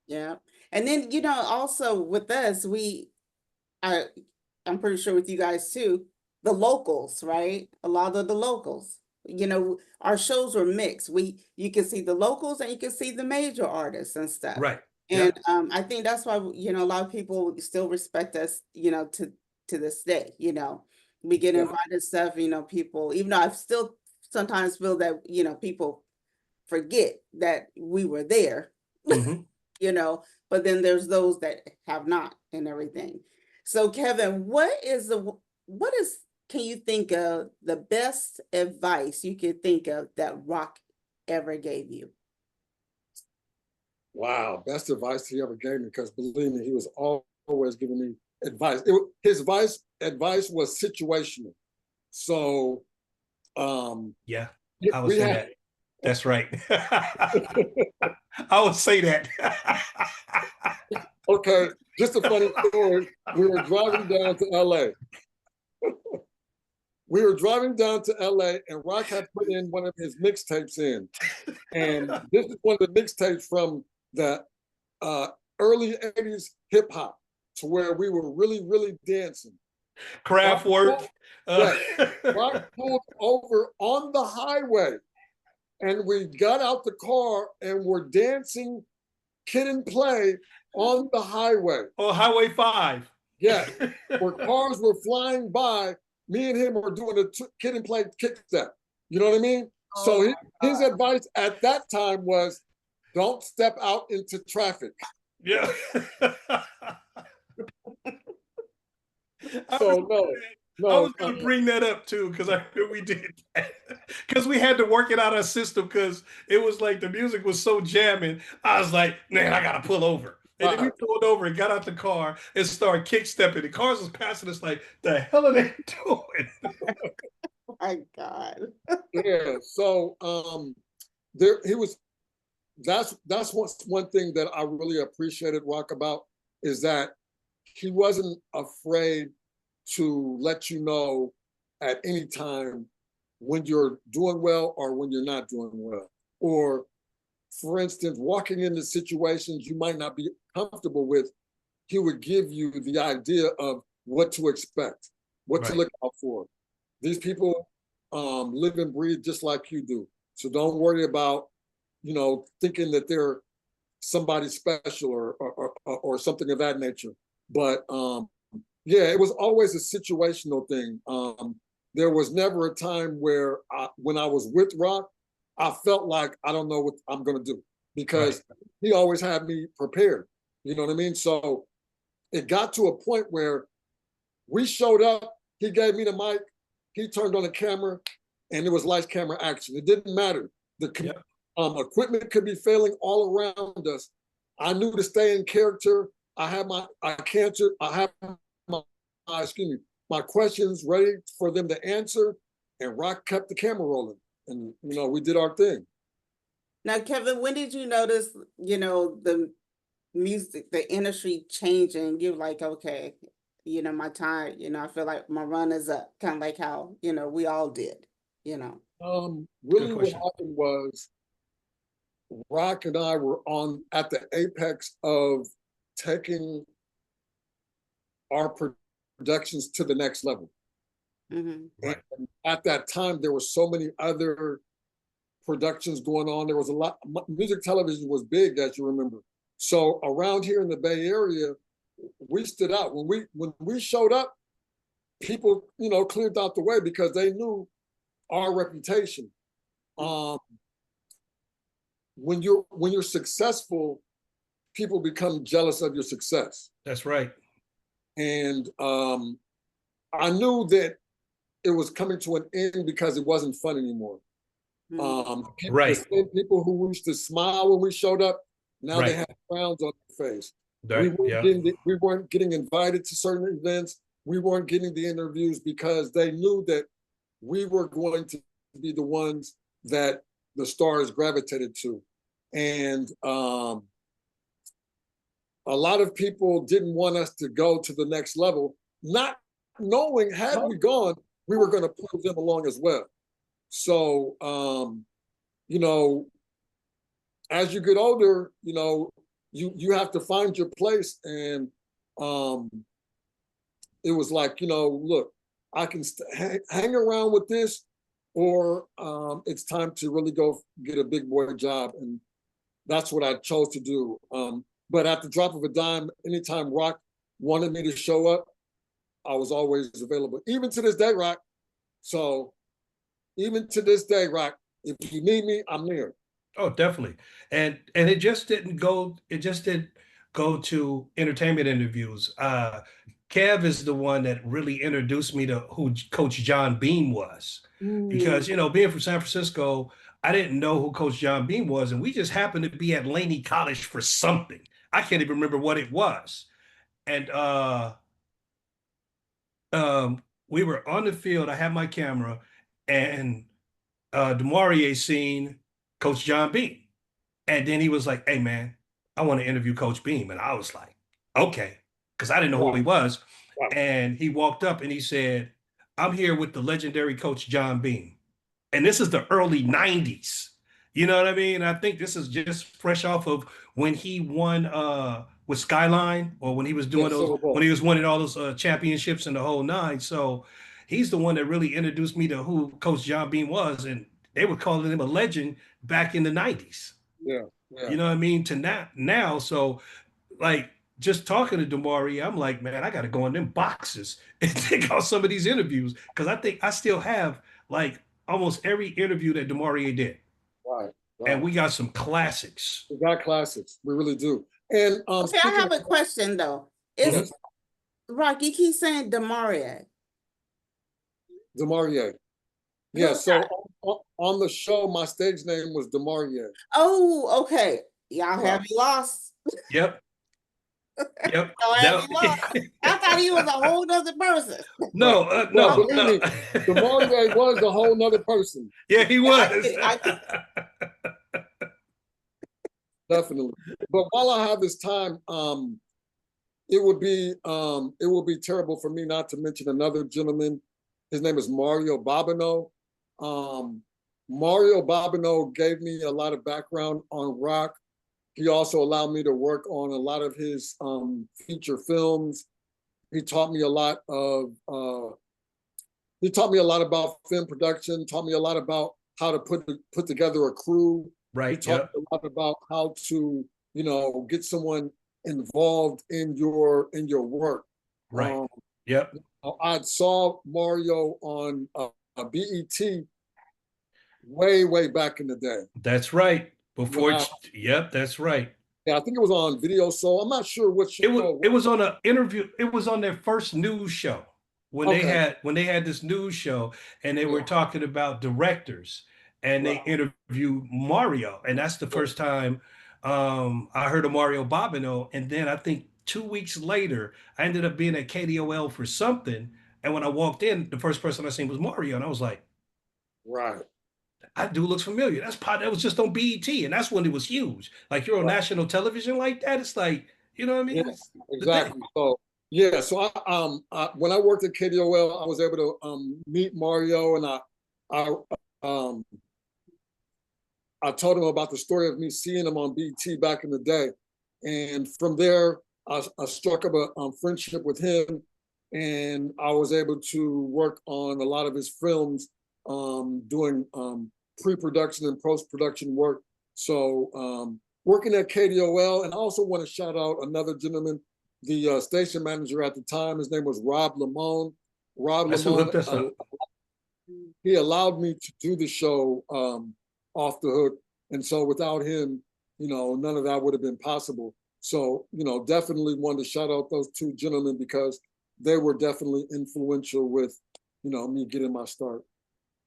Yeah. And then, you know, also with us, I, I'm pretty sure with you guys too, the locals, right? A lot of the locals, you know, our shows were mixed. You can see the locals and you can see the major artists and stuff. Right. And Yep. I think that's why, you know, a lot of people still respect us, you know, to this day, you know. We get Yeah. invited stuff, you know, people, even though I still sometimes feel that, you know, people forget that we were there, Hmm. you know, but then there's those that have not and everything. So Kevin, what is can you think of the best advice you could think of that Rock ever gave you? Wow, best advice he ever gave me, because believe me, he was always giving me advice. His advice was situational. So Yeah, I would we say had that. That's right. I would say that. okay, just a funny story. We were driving down to LA. We were driving down to LA, and Rock had put in one of his mixtapes in. And this is one of the mixtapes from the uh, early 80s hip hop, to where we were really, really dancing. Rock Craft work. pulled, yeah, Rock pulled over on the highway, and we got out the car and were dancing Kid and Play on the highway. Oh, Highway 5. Yes, where cars were flying by. Me and him were doing a Kid and Play kick step. You know what I mean? So Oh his advice at that time was, don't step out into traffic. Yeah. I So was, I no, was gonna bring that up too, because I knew we did that. Because we had to work it out our system, because it was like the music was so jamming. I was like, man, I gotta pull over. And then we pulled over and got out the car and started kick stepping. The cars was passing us like, the hell are they doing? my God. yeah. So there he was. That's one thing that I really appreciated Rock about, is that he wasn't afraid to let you know at any time when you're doing well or when you're not doing well. Or, for instance, walking into situations you might not be comfortable with, he would give you the idea of what to expect, what to Right. look out for. These people live and breathe just like you do. So don't worry about, thinking that they're somebody special or something of that nature. But Yeah, it was always a situational thing. There was never a time where when I was with Rock, I felt like I don't know what I'm gonna do because he always had me prepared. You know what I mean? So it got to a point where we showed up, he gave me the mic, he turned on the camera, and it was lights, camera, action. It didn't matter. The equipment could be failing all around us. I knew to stay in character. I had my my questions ready for them to answer, and Rock kept the camera rolling, and we did our thing. Now, Kevin, when did you notice, the music, the industry changing? You're like, okay, my time, I feel like my run is up, kind of like how, we all did, Really what happened was Rock and I were at the apex of taking our productions to the next level. Mm-hmm. Right. And at that time, there were so many other productions going on. There was a lot. Music television was big, as you remember. So around here in the Bay Area, we stood out. When we showed up, people, cleared out the way because they knew our reputation. When you're successful, people become jealous of your success. That's right. And I knew that it was coming to an end because it wasn't fun anymore. People who used to smile when we showed up, now they have frowns on their face. We weren't getting invited to certain events. We weren't getting the interviews because they knew that we were going to be the ones that the stars gravitated to. And a lot of people didn't want us to go to the next level, not knowing had we gone, we were going to pull them along as well. So, as you get older, you have to find your place. And it was like, look, I can hang around with this, or it's time to really go get a big boy job. And that's what I chose to do. But at the drop of a dime, anytime Rock wanted me to show up, I was always available, even to this day, Rock. So even to this day, Rock, if you need me, I'm there. Oh, definitely. And it just didn't go to entertainment interviews. Kev is the one that really introduced me to who Coach John Beam was. Because, being from San Francisco, I didn't know who Coach John Beam was. And we just happened to be at Laney College for something. I can't even remember what it was. And we were on the field. I had my camera, and DeMaurier seen Coach John Beam. And then he was like, hey, man, I want to interview Coach Beam. And I was like, okay, because I didn't know who he was. And he walked up and he said, I'm here with the legendary Coach John Beam. And this is the early 90s. You know what I mean? I think this is just fresh off of when he won with Skyline, or when he was doing when he was winning all those championships and the whole nine. So he's the one that really introduced me to who Coach John Beam was. And they were calling him a legend back in the 90s. Yeah. You know what I mean? To now. So like, just talking to DeMaurier, I'm like, man, I got to go in them boxes and take out some of these interviews, because I think I still have like almost every interview that DeMaurier did. Right. And we got some classics. We got classics. We really do. And okay, I have a question though. Is Rock, you keep saying DeMaurier. DeMaurier. Yeah, so on the show, my stage name was DeMaurier. Oh, okay. Y'all have you lost. Yep. Yep. I thought he was a whole other person. No. DeMaurier was a whole nother person. Yeah, he was. Definitely. But while I have this time, it would be terrible for me not to mention another gentleman. His name is Mario Babineau. Mario Babineau gave me a lot of background on Rock. He also allowed me to work on a lot of his feature films. He taught me a lot about film production, taught me a lot about how to put together a crew. Right. He taught me a lot about how to, get someone involved in your work. Right. Yep. I saw Mario on BET way back in the day. That's right. Before, When I, yep, that's right. yeah, I think it was on Video Soul. I'm not sure what show. It was on an interview. It was on their first news show when Okay. they had this news show, and they were Yeah. talking about directors, and they Right. interviewed Mario, and that's the first time I heard of Mario Bobino. And then I think 2 weeks later, I ended up being at KDOL for something, and when I walked in, the first person I seen was Mario, and I was like, Right. that dude looks familiar. That was just on BET, and that's when it was huge. Like you're on Right. national television like that. It's like, you know what I mean? Yeah, That's the thing. exactly. So yeah, so when I worked at KDOL, I was able to meet Mario, and um I told him about the story of me seeing him on BT back in the day, and from there I struck up a friendship with him, and I was able to work on a lot of his films, doing pre-production and post-production work. So working at KDOL, and I also want to shout out another gentleman, the station manager at the time. His name was Rob Lamone. Rob That's who Lamone, hooked us up. he allowed me to do the show off the hook, and so without him, none of that would have been possible. So, definitely wanted to shout out those two gentlemen because they were definitely influential with, me getting my start.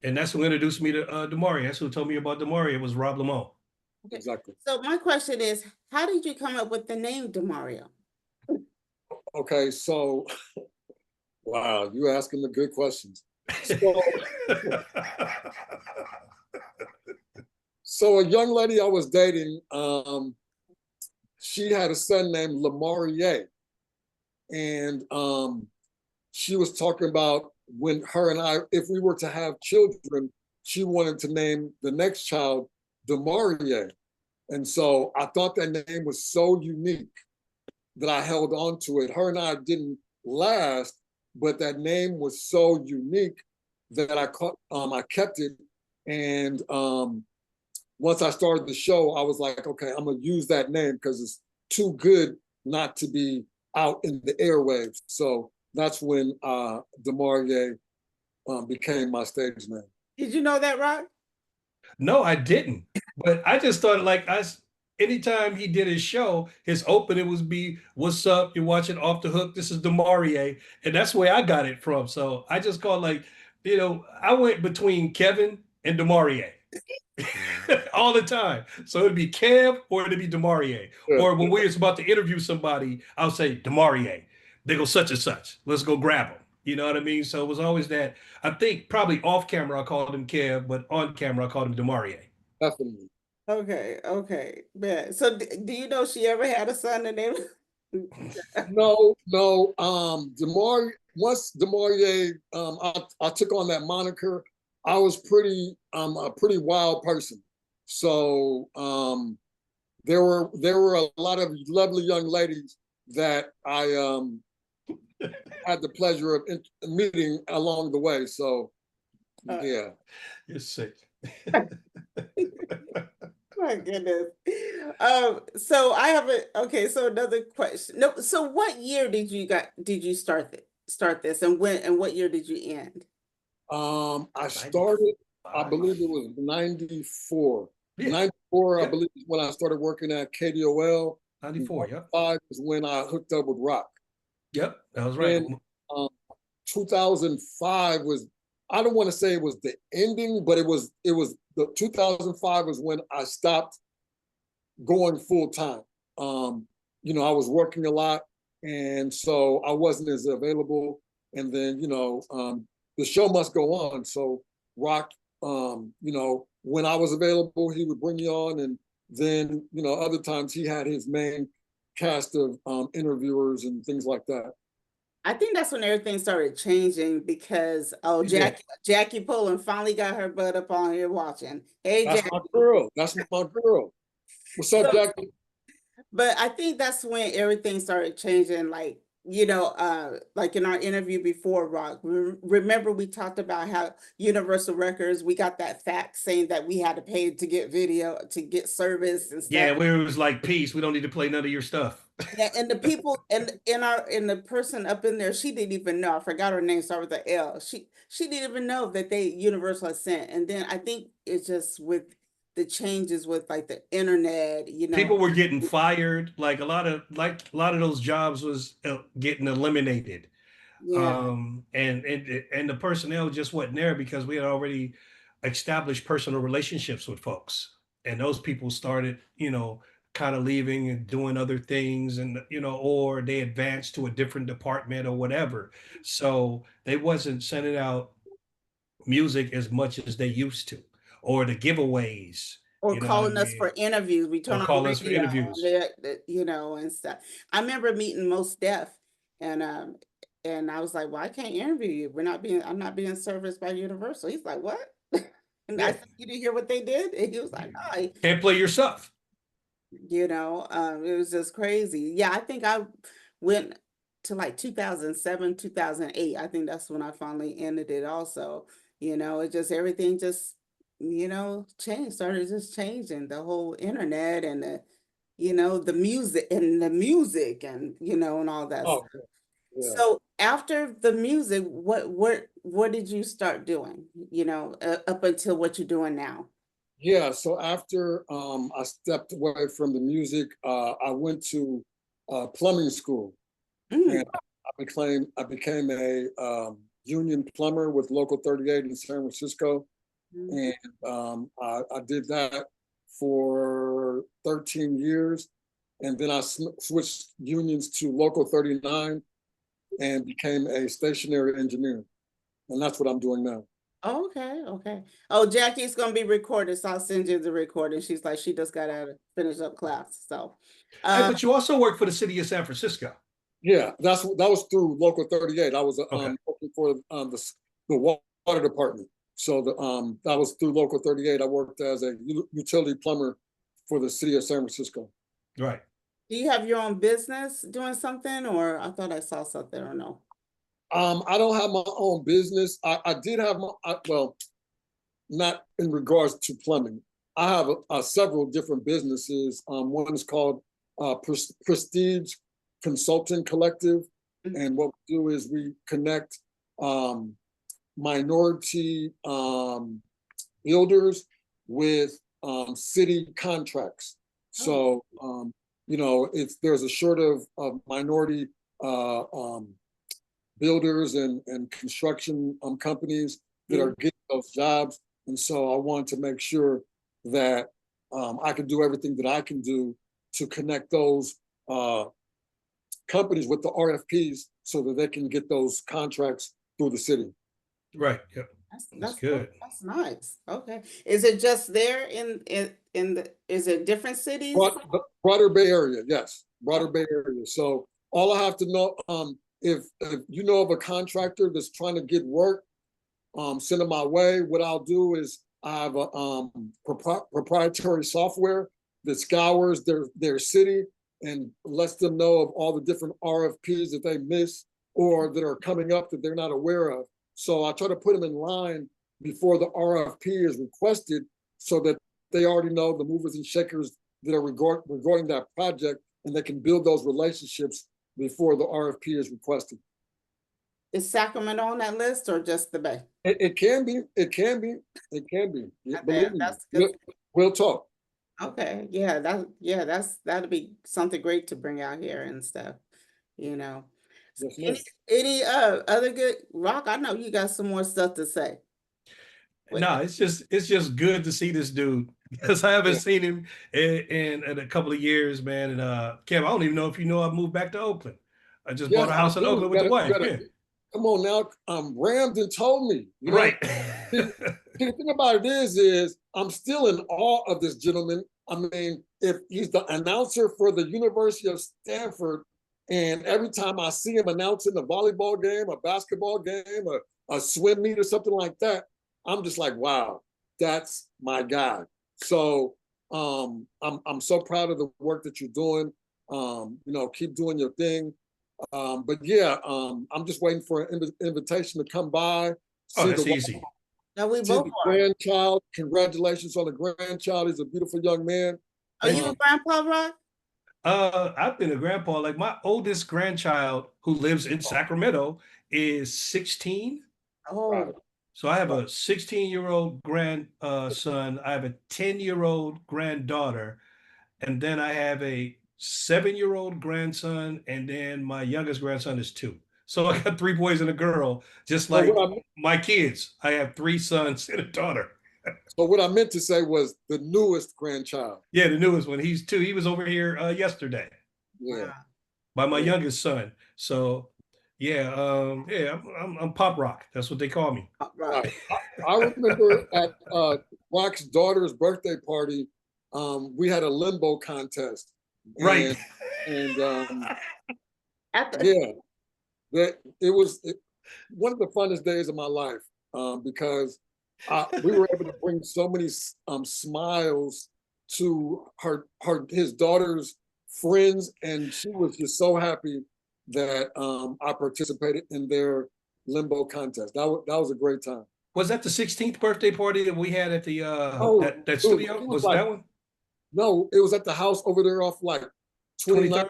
And that's who introduced me to Demario. That's who told me about Demario. It was Rob Lamont. Okay. Exactly. So my question is, how did you come up with the name Demario? Okay, so wow, you asking the good questions. So, so a young lady I was dating, she had a son named Lamarier, and she was talking about when her and I, if we were to have children, she wanted to name the next child Demarie. And so I thought that name was so unique that I held on to it. Her and I didn't last, but that name was so unique that I kept it. And once I started the show, I was like, okay, I'm gonna use that name because it's too good not to be out in the airwaves. So that's when Demarie became my stage name. Did you know that, Rock? No, I didn't. But I just thought anytime he did his show, his opening was be, "What's up? You're watching Off the Hook. This is Demarie," and that's where I got it from. So I just called I went between Kevin and Demarie all the time. So it'd be Kev or it'd be Demarie. Yeah. Or when we was about to interview somebody, I'll say Demarie. They go such and such. Let's go grab them. You know what I mean? So it was always that. I think probably off camera I called him Kev, but on camera I called him Demarie. Definitely. Okay. Yeah. So do you know she ever had a son named? No. Once Demarie, I took on that moniker. I was a pretty wild person. So there were a lot of lovely young ladies that I had the pleasure of meeting along the way. So yeah. You're sick. My goodness. So I have so another question. No, so what year did you start this and what year did you end? I started, I believe it was 94. Yeah. 94, yep. I believe is when I started working at KDOL. 94, yep. 95 is when I hooked up with Rock. Yep, that was right. And 2005 was, I don't want to say it was the ending, but it was the 2005 was when I stopped going full time. I was working a lot, and so I wasn't as available. And then, the show must go on. So Rock, when I was available, he would bring me on, and then, other times he had his main cast of interviewers and things like that. I think that's when everything started changing because Jackie Pullen finally got her butt up on here watching. Hey, that's Jackie. my girl. That's my girl. What's up, Jackie? But I think that's when everything started changing. Like in our interview before, Rock, remember we talked about how Universal Records, we got that fax saying that we had to pay to get video, to get service and stuff. Yeah, where it was like, peace, we don't need to play none of your stuff. Yeah, and the people and the person up in there, she didn't even know. I forgot her name, started with the L. She didn't even know that they Universal had sent. And then I think it's just with the changes with like the internet, People were getting fired. Like a lot of those jobs was getting eliminated. yeah. And the personnel just wasn't there because we had already established personal relationships with folks, and those people started, kind of leaving and doing other things, and or they advanced to a different department or whatever. So they wasn't sending out music as much as they used to, or the giveaways. Or You know what I calling us mean? for interviews. We Or turn on the calling us for radio, interviews. and stuff. I remember meeting Mos Def, and I was like, "Well, I can't interview you. I'm not being serviced by Universal." He's like, "What?" And I Yeah. said, "You didn't hear what they did?" And he was like, "Oh, Can't play your stuff. it was just crazy." Yeah, I think I went to like 2007, 2008. I think that's when I finally ended it also. It just everything just, changed, started just changing the whole internet and the music and all that Oh, stuff. yeah. So after the music, what did you start doing, up until what you're doing now? Yeah, so after I stepped away from the music, I went to plumbing school, Mm, and I became a union plumber with Local 38 in San Francisco, mm. and I did that for 13 years, and then I switched unions to Local 39 and became a stationary engineer, and that's what I'm doing now. Oh, okay, okay. Oh, Jackie's gonna be recorded, so I'll send you the recording. She's like, she just gotta finish up class. So, Hey, uh, but you also work for the city of San Francisco. Yeah, that was through Local 38. I was Okay. working for the water department. So that was through Local 38. I worked as a utility plumber for the city of San Francisco. Right. do you have your own business doing something, or I thought I saw something, or no? I don't have my own business. I did have well, not in regards to plumbing. I have several different businesses. One is called Prestige Consulting Collective, Mhm. and what we do is we connect um, minority builders with city contracts. Oh, So it's there's a short of minority uh, um, builders and construction companies that mm. are getting those jobs. And so I want to make sure that I can do everything that I can do to connect those uh, companies with the RFPs so that they can get those contracts through the city. Right. Yep. That's That's good. that's nice. Okay. Is it just there is it different cities? The broader Bay Area, yes, Oh, broader Bay Area. So all I have to know, if you know of a contractor that's trying to get work, send them my way. What I'll do is I have a proprietary software that scours their city and lets them know of all the different RFPs that they miss or that are coming up that they're not aware of. So I try to put them in line before the RFP is requested so that they already know the movers and shakers that are regarding that project, and they can build those relationships before the RFP is requested. is Sacramento on that list or just the Bay? It can be, it can be, it can be. Believe me, That's good. we'll talk. Okay, that'd be something great to bring out here and stuff, you know. Yes, ma'am. Any other good Rock? I know you got some more stuff to say. No, it's just good to see this dude because I haven't Yeah. seen him in a couple of years, man. And Kev, I don't even know if you know I moved back to Oakland. I just bought Yes, a I house in do. Oakland with the wife. Yeah. Come on now. Ramsden told me, Right. See, the thing about it is I'm still in awe of this gentleman. I mean, if he's the announcer for the University of Stanford, and every time I see him announcing a volleyball game, a basketball game, a swim meet, or something like that, I'm just like, wow, that's my guy. So I'm so proud of the work that you're doing. Keep doing your thing. But yeah, I'm just waiting for an invitation to come by, Oh, see that's the easy. No, we see both the are. grandchild. Congratulations on the grandchild. He's a beautiful young man. Are you a grandpa, Rock? I've been a grandpa. Like my oldest grandchild who lives in Sacramento is 16. Right, Oh, So I have right. a 16-year-old grandson. I have a 10-year-old granddaughter, and then I have a 7-year-old grandson, and then my youngest grandson is 2. So I got 3 boys and a girl, just So like my kids. I have 3 sons and a daughter. what I meant to say was the newest grandchild. Yeah, the newest one. He's 2. He was over here yesterday Yeah, wow. by my yeah. youngest son. So yeah, I'm Pop Rock. That's what they call me. Right. Right. I remember at Rock's daughter's birthday party, we had a limbo contest, Right. and At the, yeah, that it was one of the funnest days of my life, because we were able to bring so many smiles to his daughter's friends, and she was just so happy that I participated in their limbo contest. That was a great time. Was that the 16th birthday party that we had at the Oh, that dude, studio? it was Was it like, that one? no, it was at the house over there off like 29th,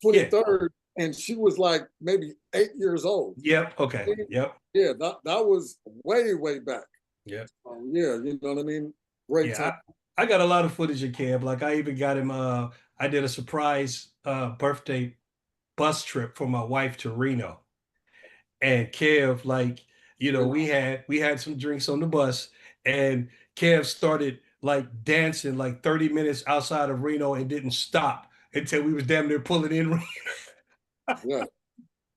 23rd? Yeah. 23rd, and she was like maybe 8 years old. Yep. Okay. Yep. Yeah, that was way back. Yep. Yeah, you know what I mean? Great time. Yeah. I got a lot of footage of Kev. Like I even got him I did a surprise birthday bus trip for my wife to Reno. And Kev, like, we had some drinks on the bus, and Kev started like dancing like 30 minutes outside of Reno and didn't stop until we was damn near pulling in. Yeah,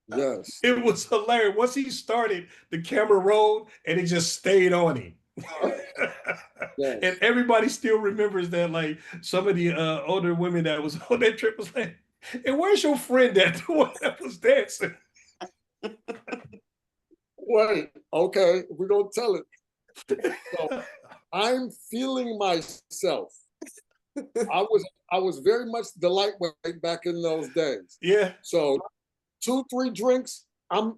yes. It was hilarious. Once he started, the camera rolled and it just stayed on him. Yes. And everybody still remembers that. Like some of the older women that was on that trip was like, "And where's your friend that the one that was dancing?" Wait, okay, we're gonna tell it. So I'm feeling myself. I was very much the lightweight back in those days. Yeah. So 2, 3 drinks, I'm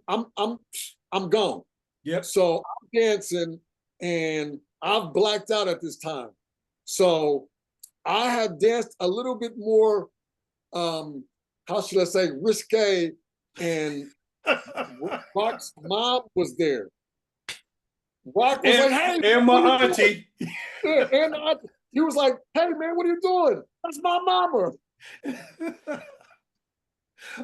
gone. Yep. So I'm dancing and I've blacked out at this time. So I have danced a little bit more, how should I say, risque, and Rock's mom was there. Rock was and, like, "Hey, and what my you doing?" auntie. Yeah, and he was like, "Hey, man, what are you doing? That's my mama."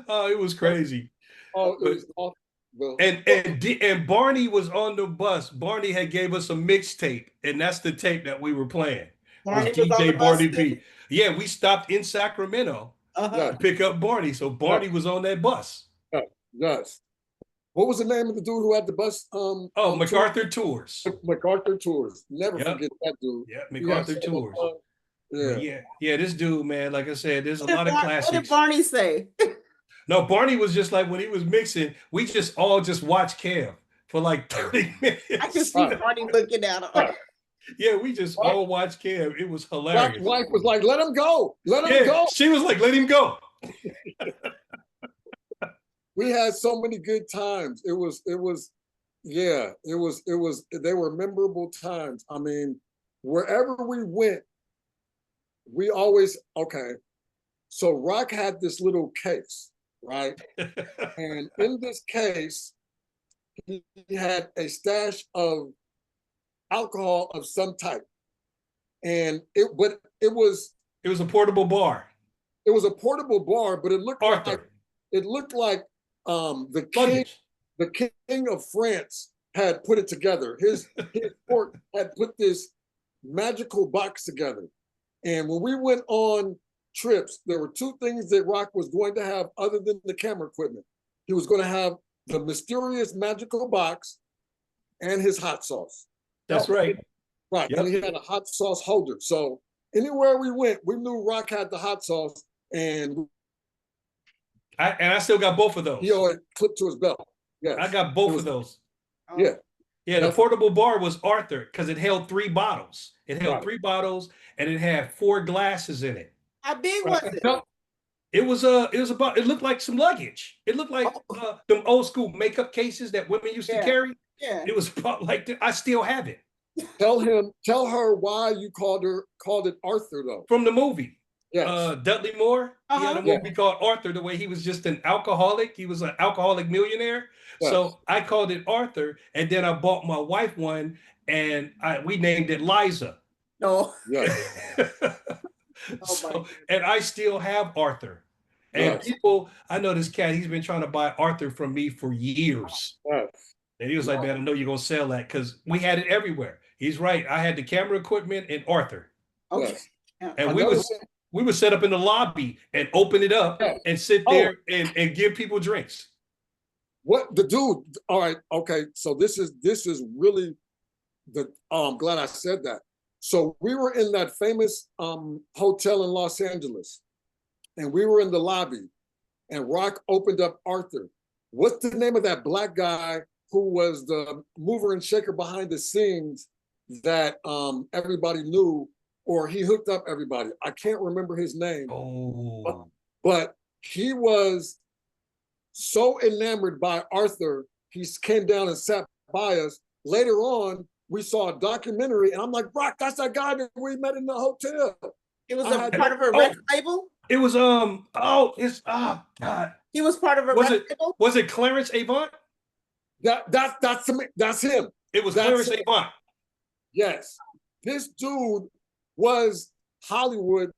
Oh, it was crazy. Oh, it But was awful. Well, and Barney was on the bus. Barney had gave us a mixtape, and that's the tape that we were playing. Barney Was was on the DJ bus Barney too? B. Yeah, we stopped in Sacramento Uh-huh. to pick up Barney. So Barney was on that bus. yes. What was the name of the dude who had the bus? Oh, tour? MacArthur Tours. MacArthur Tours. Never Yep. forget that dude. Yeah, He had MacArthur so much Tours. fun. Yeah. But yeah, this dude, man, like I said, there's a What lot did of What did classics. Barney say? No, Barney was just like when he was mixing, we just all just watched Kev for like 30 minutes. I can see Right. Barney looking at him. Right. Yeah, we just Right. all watched Kev. It was Rock's hilarious. wife was like, "Let him go. Let him Yeah, go." she was like, let him go. We had so many good times. It was, yeah, they were memorable times. I mean, wherever we went, we always, okay. So Rock had this little case, right? And in this case, he had a stash of alcohol of some type. And it was a portable bar. it was a portable bar, but it looked like Arthur. the Luggage. king of France had put it together. His court had put this magical box together. And when we went on trips, there were 2 things that Rock was going to have other than the camera equipment. He was going to have the mysterious magical box and his hot sauce. That's right. Right. Yep. And he had a hot sauce holder. So anywhere we went, we knew Rock had the hot sauce, and I still got both of those. he always clipped to his belt. Yes. I got both of those. Yeah. Yeah, the portable bar was Arthur because it held 3 bottles. It held Right. 3 bottles and it had 4 glasses in it. How big Right. was it? No, It looked like some luggage. It looked like them old school makeup cases that women used to Yeah. carry. Yeah. It was about like that. I still have it tell her why you called it Arthur though. from the movie. Yes. Dudley Moore. He had a Uh-huh. movie called Arthur, the way he was just an alcoholic. He was an alcoholic millionaire. Yes. So I called it Arthur, and then I bought my wife one, and we named it Liza. Oh, Yes. oh my And I still have Arthur. And Yes. people, I know this cat, he's been trying to buy Arthur from me for years. Yes. And he was like, man, I know you're going to sell that because we had it everywhere. He's right. I had the camera equipment and Arthur. okay. Yes. And Another we would set up in the lobby and open it up Yes. and sit there and give people drinks. What the dude? All right, okay. So this is really the. I'm glad I said that. So we were in that famous hotel in Los Angeles, and we were in the lobby, and Rock opened up Arthur. What's the name of that black guy who was the mover and shaker behind the scenes that everybody knew, or he hooked up everybody? I can't remember his name. Oh, But he was so enamored by Arthur, he came down and sat by us. Later on, we saw a documentary, and I'm like, Rock, that's that guy that we met in the hotel. It was I a had part of a record label. it was God. He was part of a Was record it label. was it Clarence Avant? That's him. It was That's Clarence it. Avant. Yes. This dude was Hollywood.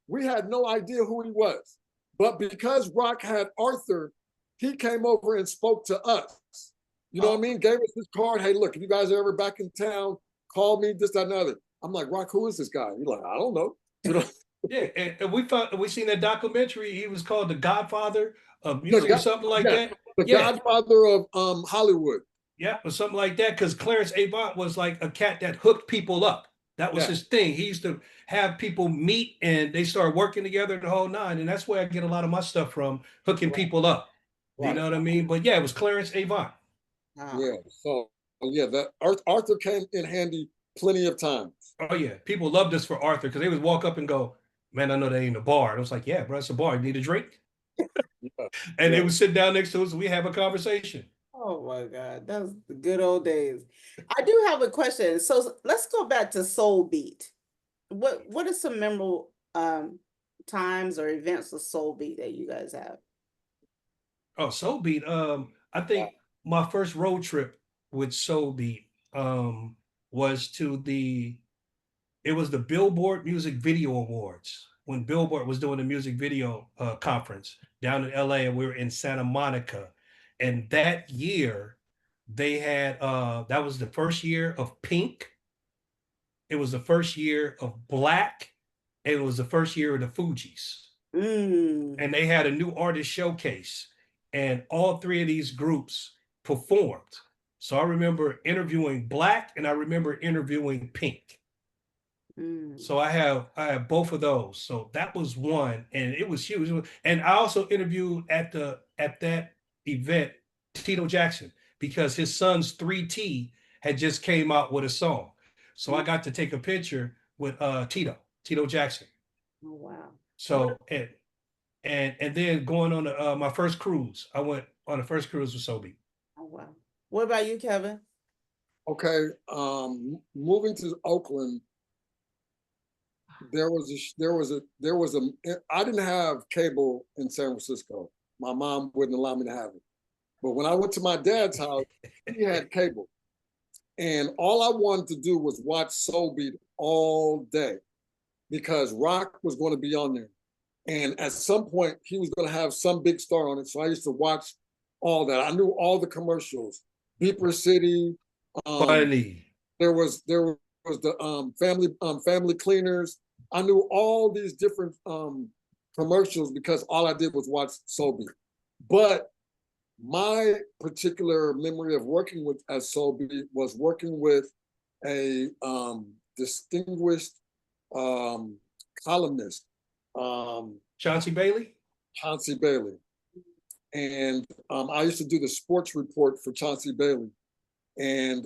We had no idea who he was. But because Rock had Arthur, he came over and spoke to us. You know what I mean? Gave us his card. Hey, look, if you guys are ever back in town, call me, this, that, and the other. I'm like, Rock, who is this guy? He's like, I don't know. You know? Yeah, and we seen that documentary. He was called The Godfather of Music or something like that. The Yeah. Godfather of Hollywood. Yeah, or something like that. Because Clarence Avant was like a cat that hooked people up. That was Yeah. his thing. He used to have people meet and they started working together the whole nine. And that's where I get a lot of my stuff from, hooking people up. You Right. know what I mean? But yeah, it was Clarence Avant. Wow. Yeah. So that Arthur came in handy plenty of times. Oh yeah, people loved us for Arthur because they would walk up and go, "Man, I know that ain't a bar." And I was like, "Yeah, bro, it's a bar. You need a drink?" Yeah. And they Yeah. would sit down next to us and we have a conversation. Oh my God, that was the good old days. I do have a question. So let's go back to Soul Beat. What are some memorable times or events of Soul Beat that you guys have? Oh, Soul Beat. I think my first road trip with Soul Beat was to it was the Billboard Music Video Awards when Billboard was doing the music video conference down in LA, and we were in Santa Monica. And that year they had that was the first year of Pink. It was the first year of Black. It was the first year of the Fugees. And they had a new artist showcase, and all three of these groups performed. So I remember interviewing Black and I remember interviewing Pink. So I have both of those. So that was one, and it was huge. And I also interviewed at that event Tito Jackson because his son's 3T had just came out with a song. So I got to take a picture with Tito Jackson. Oh wow. So and then going on my first cruise. I went on the first cruise with Soul Beat. Oh wow. What about you, Kevin? Okay. Moving to Oakland, there was a I didn't have cable in San Francisco. My mom wouldn't allow me to have it. But when I went to my dad's house, he had cable. And all I wanted to do was watch Soul Beat all day because Rock was going to be on there. And at some point, he was going to have some big star on it. So I used to watch all that. I knew all the commercials. Beeper City. Funny. There was the family cleaners. I knew all these different commercials because all I did was watch Soul Beat. But my particular memory of working with as Soul Beat was working with a distinguished columnist, Chauncey Bailey. Chauncey Bailey, and I used to do the sports report for Chauncey Bailey, and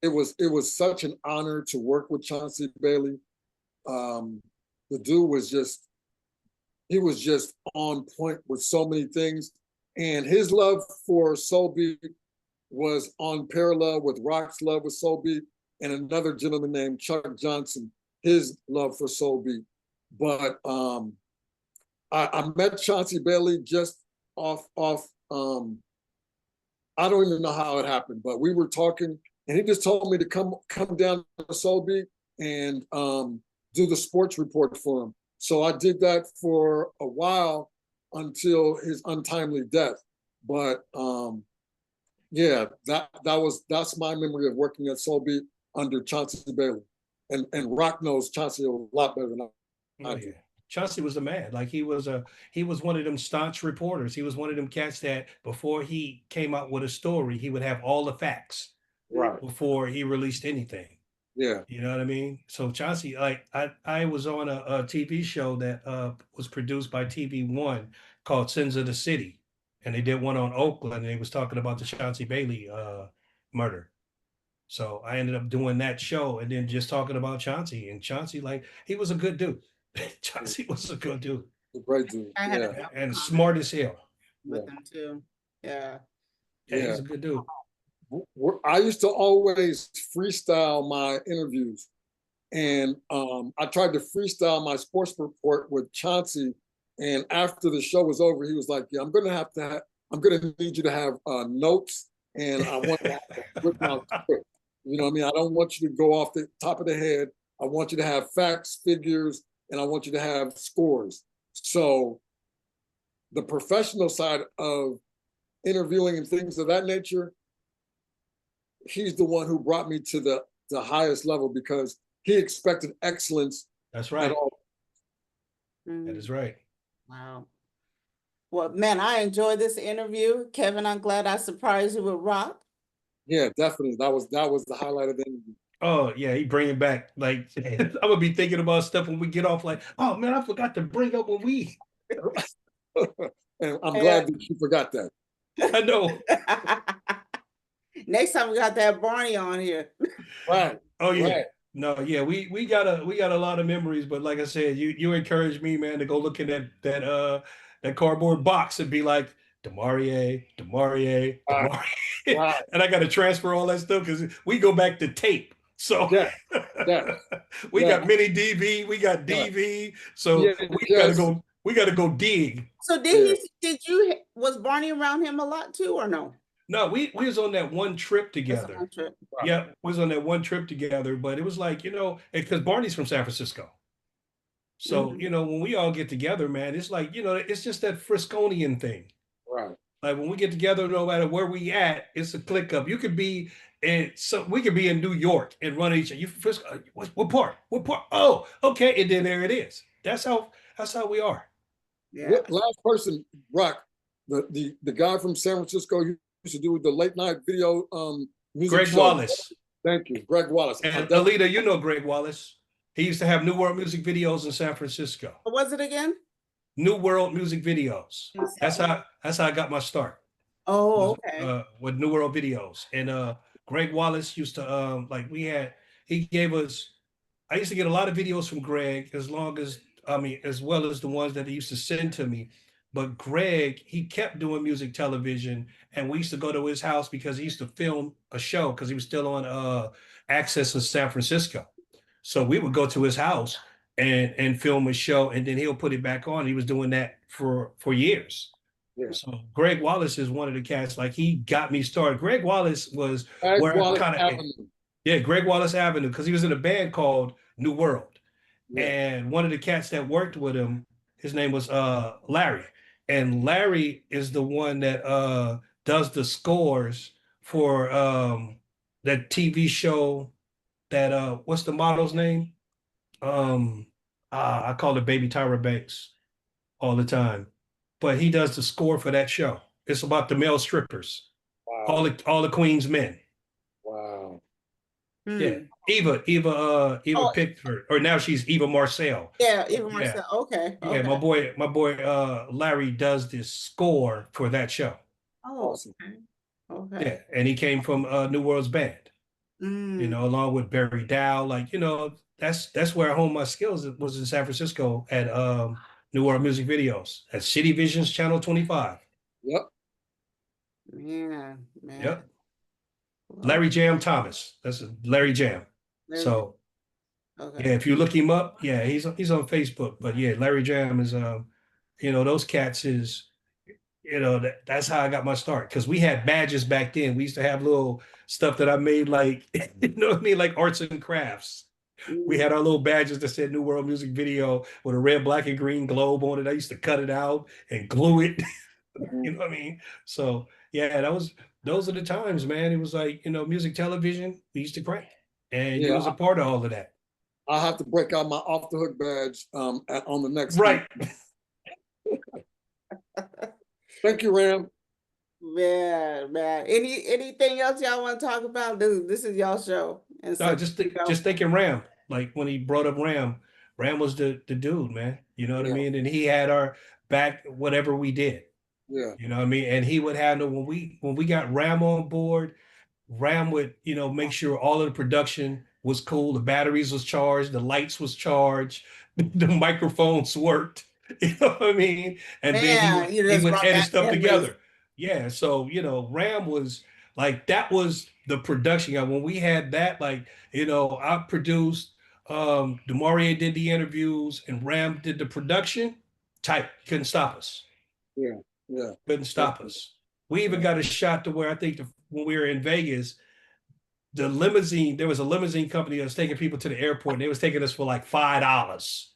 it was such an honor to work with Chauncey Bailey. The dude was just on point with so many things. And his love for Soul Beat was on parallel with Rock's love with Soul Beat, and another gentleman named Chuck Johnson, his love for Soul Beat. but I met Chauncey Bailey just off I don't even know how it happened, but we were talking, and he just told me to come down to Soul Beat and do the sports report for him. So I did that for a while until his untimely death. But yeah, that's my memory of working at Soul Beat under Chauncey Bailey, and Rock knows Chauncey a lot better than I Oh do. yeah. Chauncey was the man. Like he was one of them staunch reporters. He was one of them cats that before he came out with a story, he would have all the facts Right. before he released anything. Yeah. You know what I mean? So Chauncey, like I was on a TV show that was produced by TV1 called Sins of the City. And they did one on Oakland and they was talking about the Chauncey Bailey murder. So I ended up doing that show and then just talking about Chauncey. And Chauncey, like, he was a good dude. Chauncey was a good dude. A great dude. I had a Yeah. couple And comments smart as hell. with him too. Yeah. Yeah, Yeah. he's a good dude. I used to always freestyle my interviews, and I tried to freestyle my sports report with Chauncey. And after the show was over, he was like, "Yeah, I'm gonna need you to have notes, and I want to have a written out script. You know what I mean? I don't want you to go off the top of the head. I want you to have facts, figures, and I want you to have scores." So the professional side of interviewing and things of that nature, he's the one who brought me to the highest level because he expected excellence That's at right. all. That is right. Wow. Well, man, I enjoyed this interview. Kevin, I'm glad I surprised you with Rock. Yeah, definitely. That was the highlight of the interview. Oh yeah, he bring it back. Like I'm gonna be thinking about stuff when we get off. Like, oh man, I forgot to bring up when we. And I'm glad that you forgot that. I know. Next time we got that Barney on here. Right. Oh yeah. Right. No, yeah, we got a lot of memories, but like I said, you encouraged me, man, to go look in that cardboard box and be like, Demarie, Right. Right. and I got to transfer all that stuff because we go back to tape. So Yeah. Yeah. we Yeah. got mini DV, we got Yeah. DV, so Yeah, we gotta go dig. So was Barney around him a lot too, or no? No, we was on that one trip That's a together. long trip. Yeah, we was on that one trip together, but it was like, because Barney's from San Francisco. So, Mhm. when we all get together, man, it's like, it's just that Frisconian thing. Right. Like when we get together, no matter where we at, it's a click up. You could be we could be in New York and run each other. You from Frisco? What part? What part? Oh, okay. And then there it is. That's how we are. Yeah. Last person, Rock, the guy from San Francisco used to do the late night video music Greg show. Wallace. Thank you, Greg Wallace. And Alita, you know Greg Wallace. He used to have New World Music Videos in San Francisco. What was it again? New World Music Videos. That's how I got my start. Oh, okay. With New World Videos. And Greg Wallace used to he gave us, I used to get a lot of videos from Greg as well as the ones that he used to send to me. But Greg, he kept doing music television, and we used to go to his house because he used to film a show because he was still on Access in San Francisco. So we would go to his house and film a show, and then he'll put it back on. He was doing that for years. Yeah. So Greg Wallace is one of the cats, like he got me started. Greg Wallace was Greg where Wallace I kind of, Avenue. Greg Wallace Avenue, because he was in a band called New World. Yeah. And one of the cats that worked with him, his name was Larry. And Larry is the one that does the scores for that TV show that what's the model's name? I call it Baby Tyra Banks all the time. But he does the score for that show. It's about the male strippers. Wow. All the Queen's men. Wow. Yeah. Eva Pickford, or now she's Eva Marcel. Yeah, Eva Marcel. Okay. Yeah, my boy Larry does this score for that show. Oh, Awesome. okay. Yeah, and he came from New World's band. Along with Barry Dow. Like, that's where I honed my skills. It was in San Francisco at New World Music Videos at City Visions Channel 25. Yep. Man. Yep. Larry Jam Thomas. That's Larry Jam. So Yeah, Okay. if you look him up, yeah, he's on Facebook. But yeah, Larry Jam is those cats is that's how I got my start because we had badges back then. We used to have little stuff that I made like you know what I mean, like arts and crafts. We Mm. had our little badges that said New World Music Video with a red, black, and green globe on it. I used to cut it out and glue it. Mhm. You know what I mean? So yeah, those are the times, man. It was like, music television, we used to crank. And you Yeah, was a part of all of that. I have to break out my off the hook badge on the next one. Right. Thank you, Ram. Man. Anything else y'all want to talk about? This is y'all show. And No, so, just thinking Ram. Like when he brought up Ram, Ram was the dude, man. You know what I Yeah, mean? And he had our back whatever we did. yeah, You know what I mean? And he would handle when we got Ram on board, Ram would, make sure all of the production was cool, the batteries was charged, the lights was charged, the microphones worked. You know what I mean? And then he would man, you he just would brought edit back stuff memories. together. Yeah, so Ram was like that was the production guy. When we had that, like, I produced Demarie did the interviews and Ram did the production, tight, couldn't stop us. yeah, yeah. Couldn't stop Definitely. us. We even Yeah. got a shot to where I think when we were in Vegas, there was a limousine company that was taking people to the airport and they was taking us for like $5.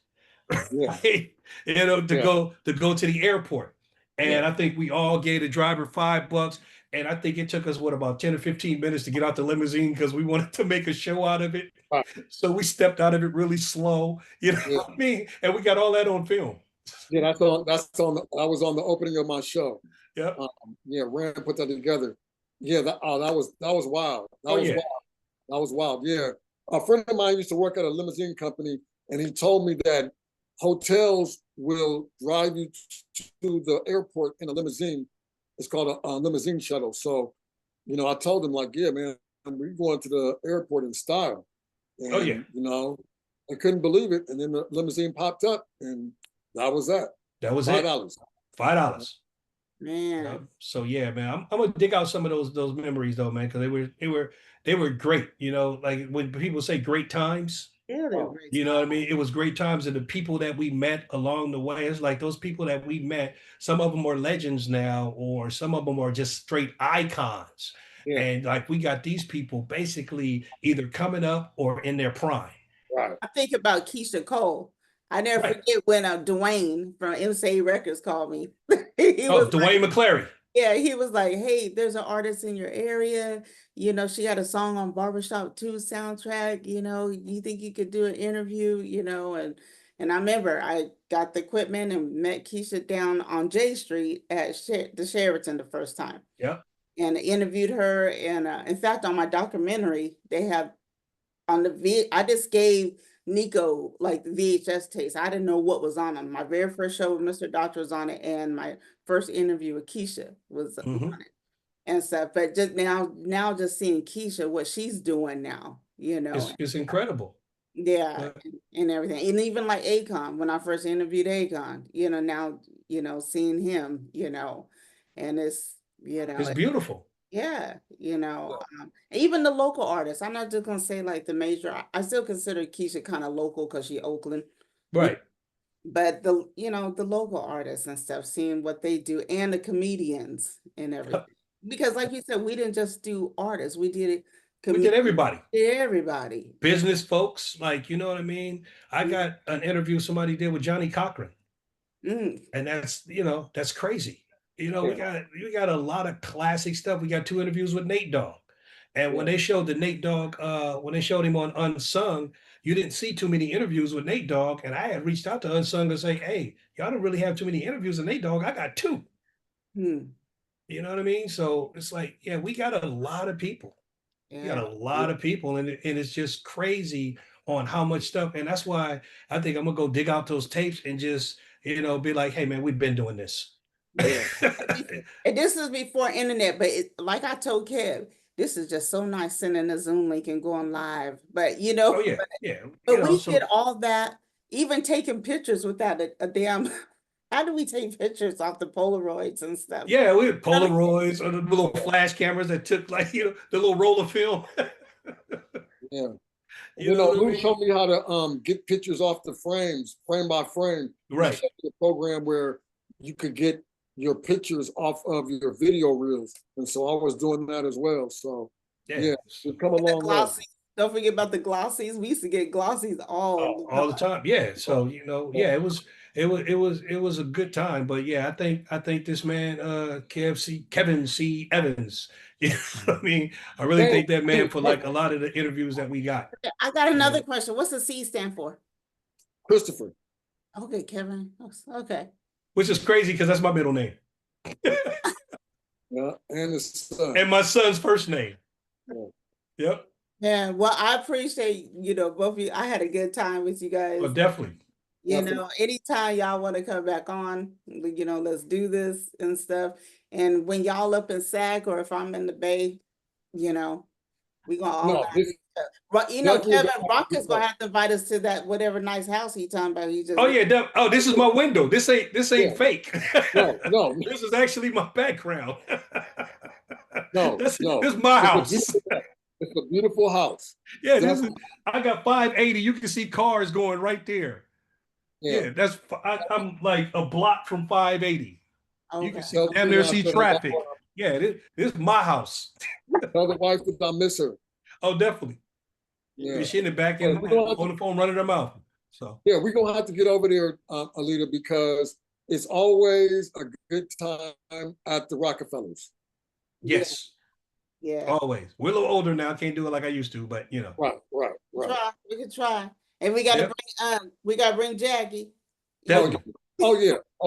Yeah, Right? To yeah, go to the airport. yeah. And I think we all gave the driver $5. And I think it took us about 10 or 15 minutes to get out the limousine because we wanted to make a show out of it. Right. So we stepped out of it really slow, Yeah, what I mean? And we got all that on film. yeah. I was on the opening of my show. Yep. Yeah, Ram put that together. Yeah, that was wild. That Oh was yeah. wild. That was wild. Yeah. A friend of mine used to work at a limousine company, and he told me that hotels will drive you to the airport in a limousine. It's called a limousine shuttle. So, I told him, like, yeah, man, we're going to the airport in style. Oh yeah. And, I couldn't believe it. And then the limousine popped up, and that was that. That was it. $5. $5. Man. So yeah, man, I'm gonna dig out some of those memories though, man, because they were great. Like when people say great times, Yeah, they're Oh, great. you know what I mean? It was great times, and the people that we met along the way, it's like those people that we met, some of them are legends now, or some of them are just straight icons. yeah, And like we got these people basically either coming up or in their prime. right. I think about Keisha Cole. I never Right. forget when Dwayne from MCA Records called me. He Oh, was like, Dwayne McClary. yeah, he was like, hey, there's an artist in your area. She had a song on Barbershop 2 soundtrack. You think you could do an interview, and I remember I got the equipment and met Keisha down on J Street at the Sheraton the first time Yep. and interviewed her. And in fact, on my documentary, they have on I just gave Nico like the VHS tapes. I didn't know what was on them. My very first show with Mr. Doctor was on it, and my first interview with Keisha was Mhm. on it and stuff. But just now just seeing Keisha, what she's doing now, It's incredible. yeah, Uh, and everything. And even like Akon, when I first interviewed Akon, now, seeing him, and It's beautiful. yeah, even the local artists. I'm not just gonna say like the major. I still consider Keisha kind of local because she Oakland, Right. but the local artists and stuff, seeing what they do and the comedians and everything. Because like you said, we didn't just do artists, we did it. We did everybody. Everybody. Business folks, like, you know what I mean? I Mm. got an interview somebody did with Johnny Cochran, Mm. and that's crazy. We Yeah, got a lot of classic stuff. We got 2 interviews with Nate Dogg. And when yeah, they showed the Nate Dogg, when they showed him on Unsung, you didn't see too many interviews with Nate Dogg. And I had reached out to Unsung to say, hey, y'all don't really have too many interviews with Nate Dogg. I got 2. Mm. You know what I mean? So it's like, yeah, we got a lot of people. We got Yeah. a lot of people, and it's just crazy on how much stuff. And that's why I think I'm gonna go dig out those tapes and just, be like, hey man, we've been doing this. yeah, And this is before internet, but like I told Kev, this is just so nice sending a Zoom link and going live. But Oh yeah, yeah. but we So did all that, even taking pictures without a damn. How do we take pictures off the Polaroids and stuff? yeah, we had Polaroids or the little flash cameras that took like, the little roll of film. yeah. You know what I Lou mean? showed me how to get pictures off the frames, frame by frame. He Right. showed me a program where you could get your pictures off of your video reels, and so I was doing that as well. So yeah, we've come a The long way. glossies. Don't forget about the glossies. We used to get glossies All the time. Yeah. So, you know, yeah, it was a good time. But yeah, I think this man, Kevin C. Evans, you know what I mean? I really Hey, think that man hey, for hey, like a lot of the interviews that we got. I got another Yeah. question. What's the C stand for? Christopher. Okay, Kevin. Okay. Which is crazy because that's my middle name. Yeah, and his son. And my son's first name. Yeah. Yep. Yeah, well, I appreciate, both of you. I had a good time with you guys. Oh, definitely. Anytime y'all want to come back on, let's do this and stuff. And when y'all up in SAC or if I'm in the Bay, we gonna all No, this definitely Kevin the- Rock is gonna have to invite us to that whatever nice house he talking about. He just Oh yeah, this is my window. This ain't Yeah. fake. No. This is actually my background. No, this no. is my house. It's a beautiful house. Yeah, Definitely. I got 580. You can see cars going right there. Yeah, I'm like a block from 580. You can see Tell damn the near wife see that I traffic. got- Yeah, this is my house. Tell the wife that I miss her. Oh, definitely. Yeah. She in the back Well, end we're gonna have on the phone running her mouth. So Yeah, we're gonna have to get over there, Alita, because it's always a good time at the Rockefellers. yes, Yeah. always. We're a little older now. Can't do it like I used to, but you know. Right. We can try. And we gotta bring Jackie. Definitely. Oh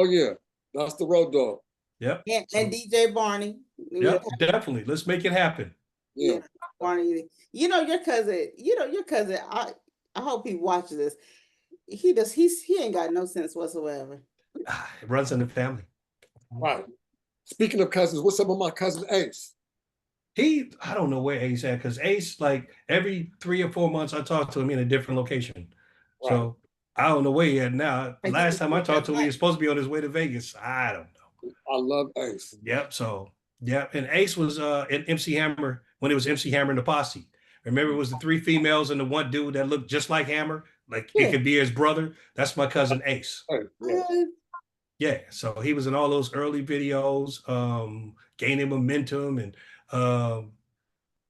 yeah. That's the road dog. Yep. And DJ Barney. Yep. Definitely. Let's make it happen. Yeah. Barney. Your cousin, I hope he watches this. He ain't got no sense whatsoever. It runs in the family. Right. Speaking of cousins, what's up with my cousin Ace? I don't know where Ace at, because Ace, like every 3 or 4 months, I talk to him in a different location. Right. So I don't know where he at now. Like, Last time I talked to him, he was supposed to be on his way to Vegas. I don't know. I love Ace. Yep. So and Ace was in MC Hammer when it was MC Hammer and the Posse. Remember, it was the 3 females and the one dude that looked just like Hammer, like it could be his brother. That's my cousin Ace. Yeah. So he was in all those early videos, gaining momentum and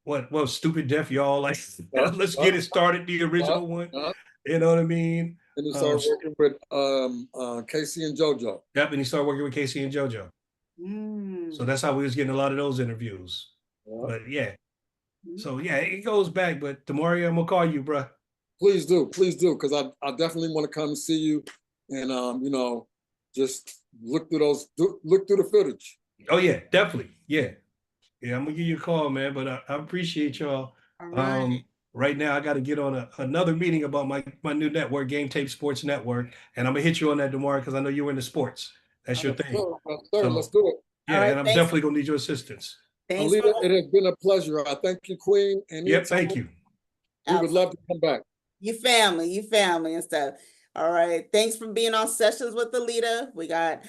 what stupid deaf y'all like. Let's get it started. The original one. You know what I mean? And he started working with Casey and JoJo. Yep, and he started working with Casey and JoJo. So that's how we was getting a lot of those interviews. But yeah. So yeah, it goes back. But Demario, I'm gonna call you, bro. Please do, because I definitely want to come and see you, and just look through the footage. Oh yeah, definitely. Yeah, I'm gonna give you a call, man. But I appreciate y'all. Right now, I got to get on another meeting about my new network, Game Tape Sports Network, and I'm gonna hit you on that tomorrow because I know you're into sports. That's your thing. Sir, let's do it. Yeah, and I'm definitely gonna need your assistance. Alita, it has been a pleasure. I thank you, Queen. And yep, thank you. We would love to come back. You family and stuff. All right. Thanks for being on Sessions with Alita. We got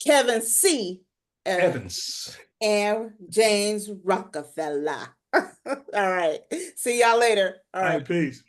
Kevin C. Evans and James Rockefeller. All right. See y'all later. All right, peace.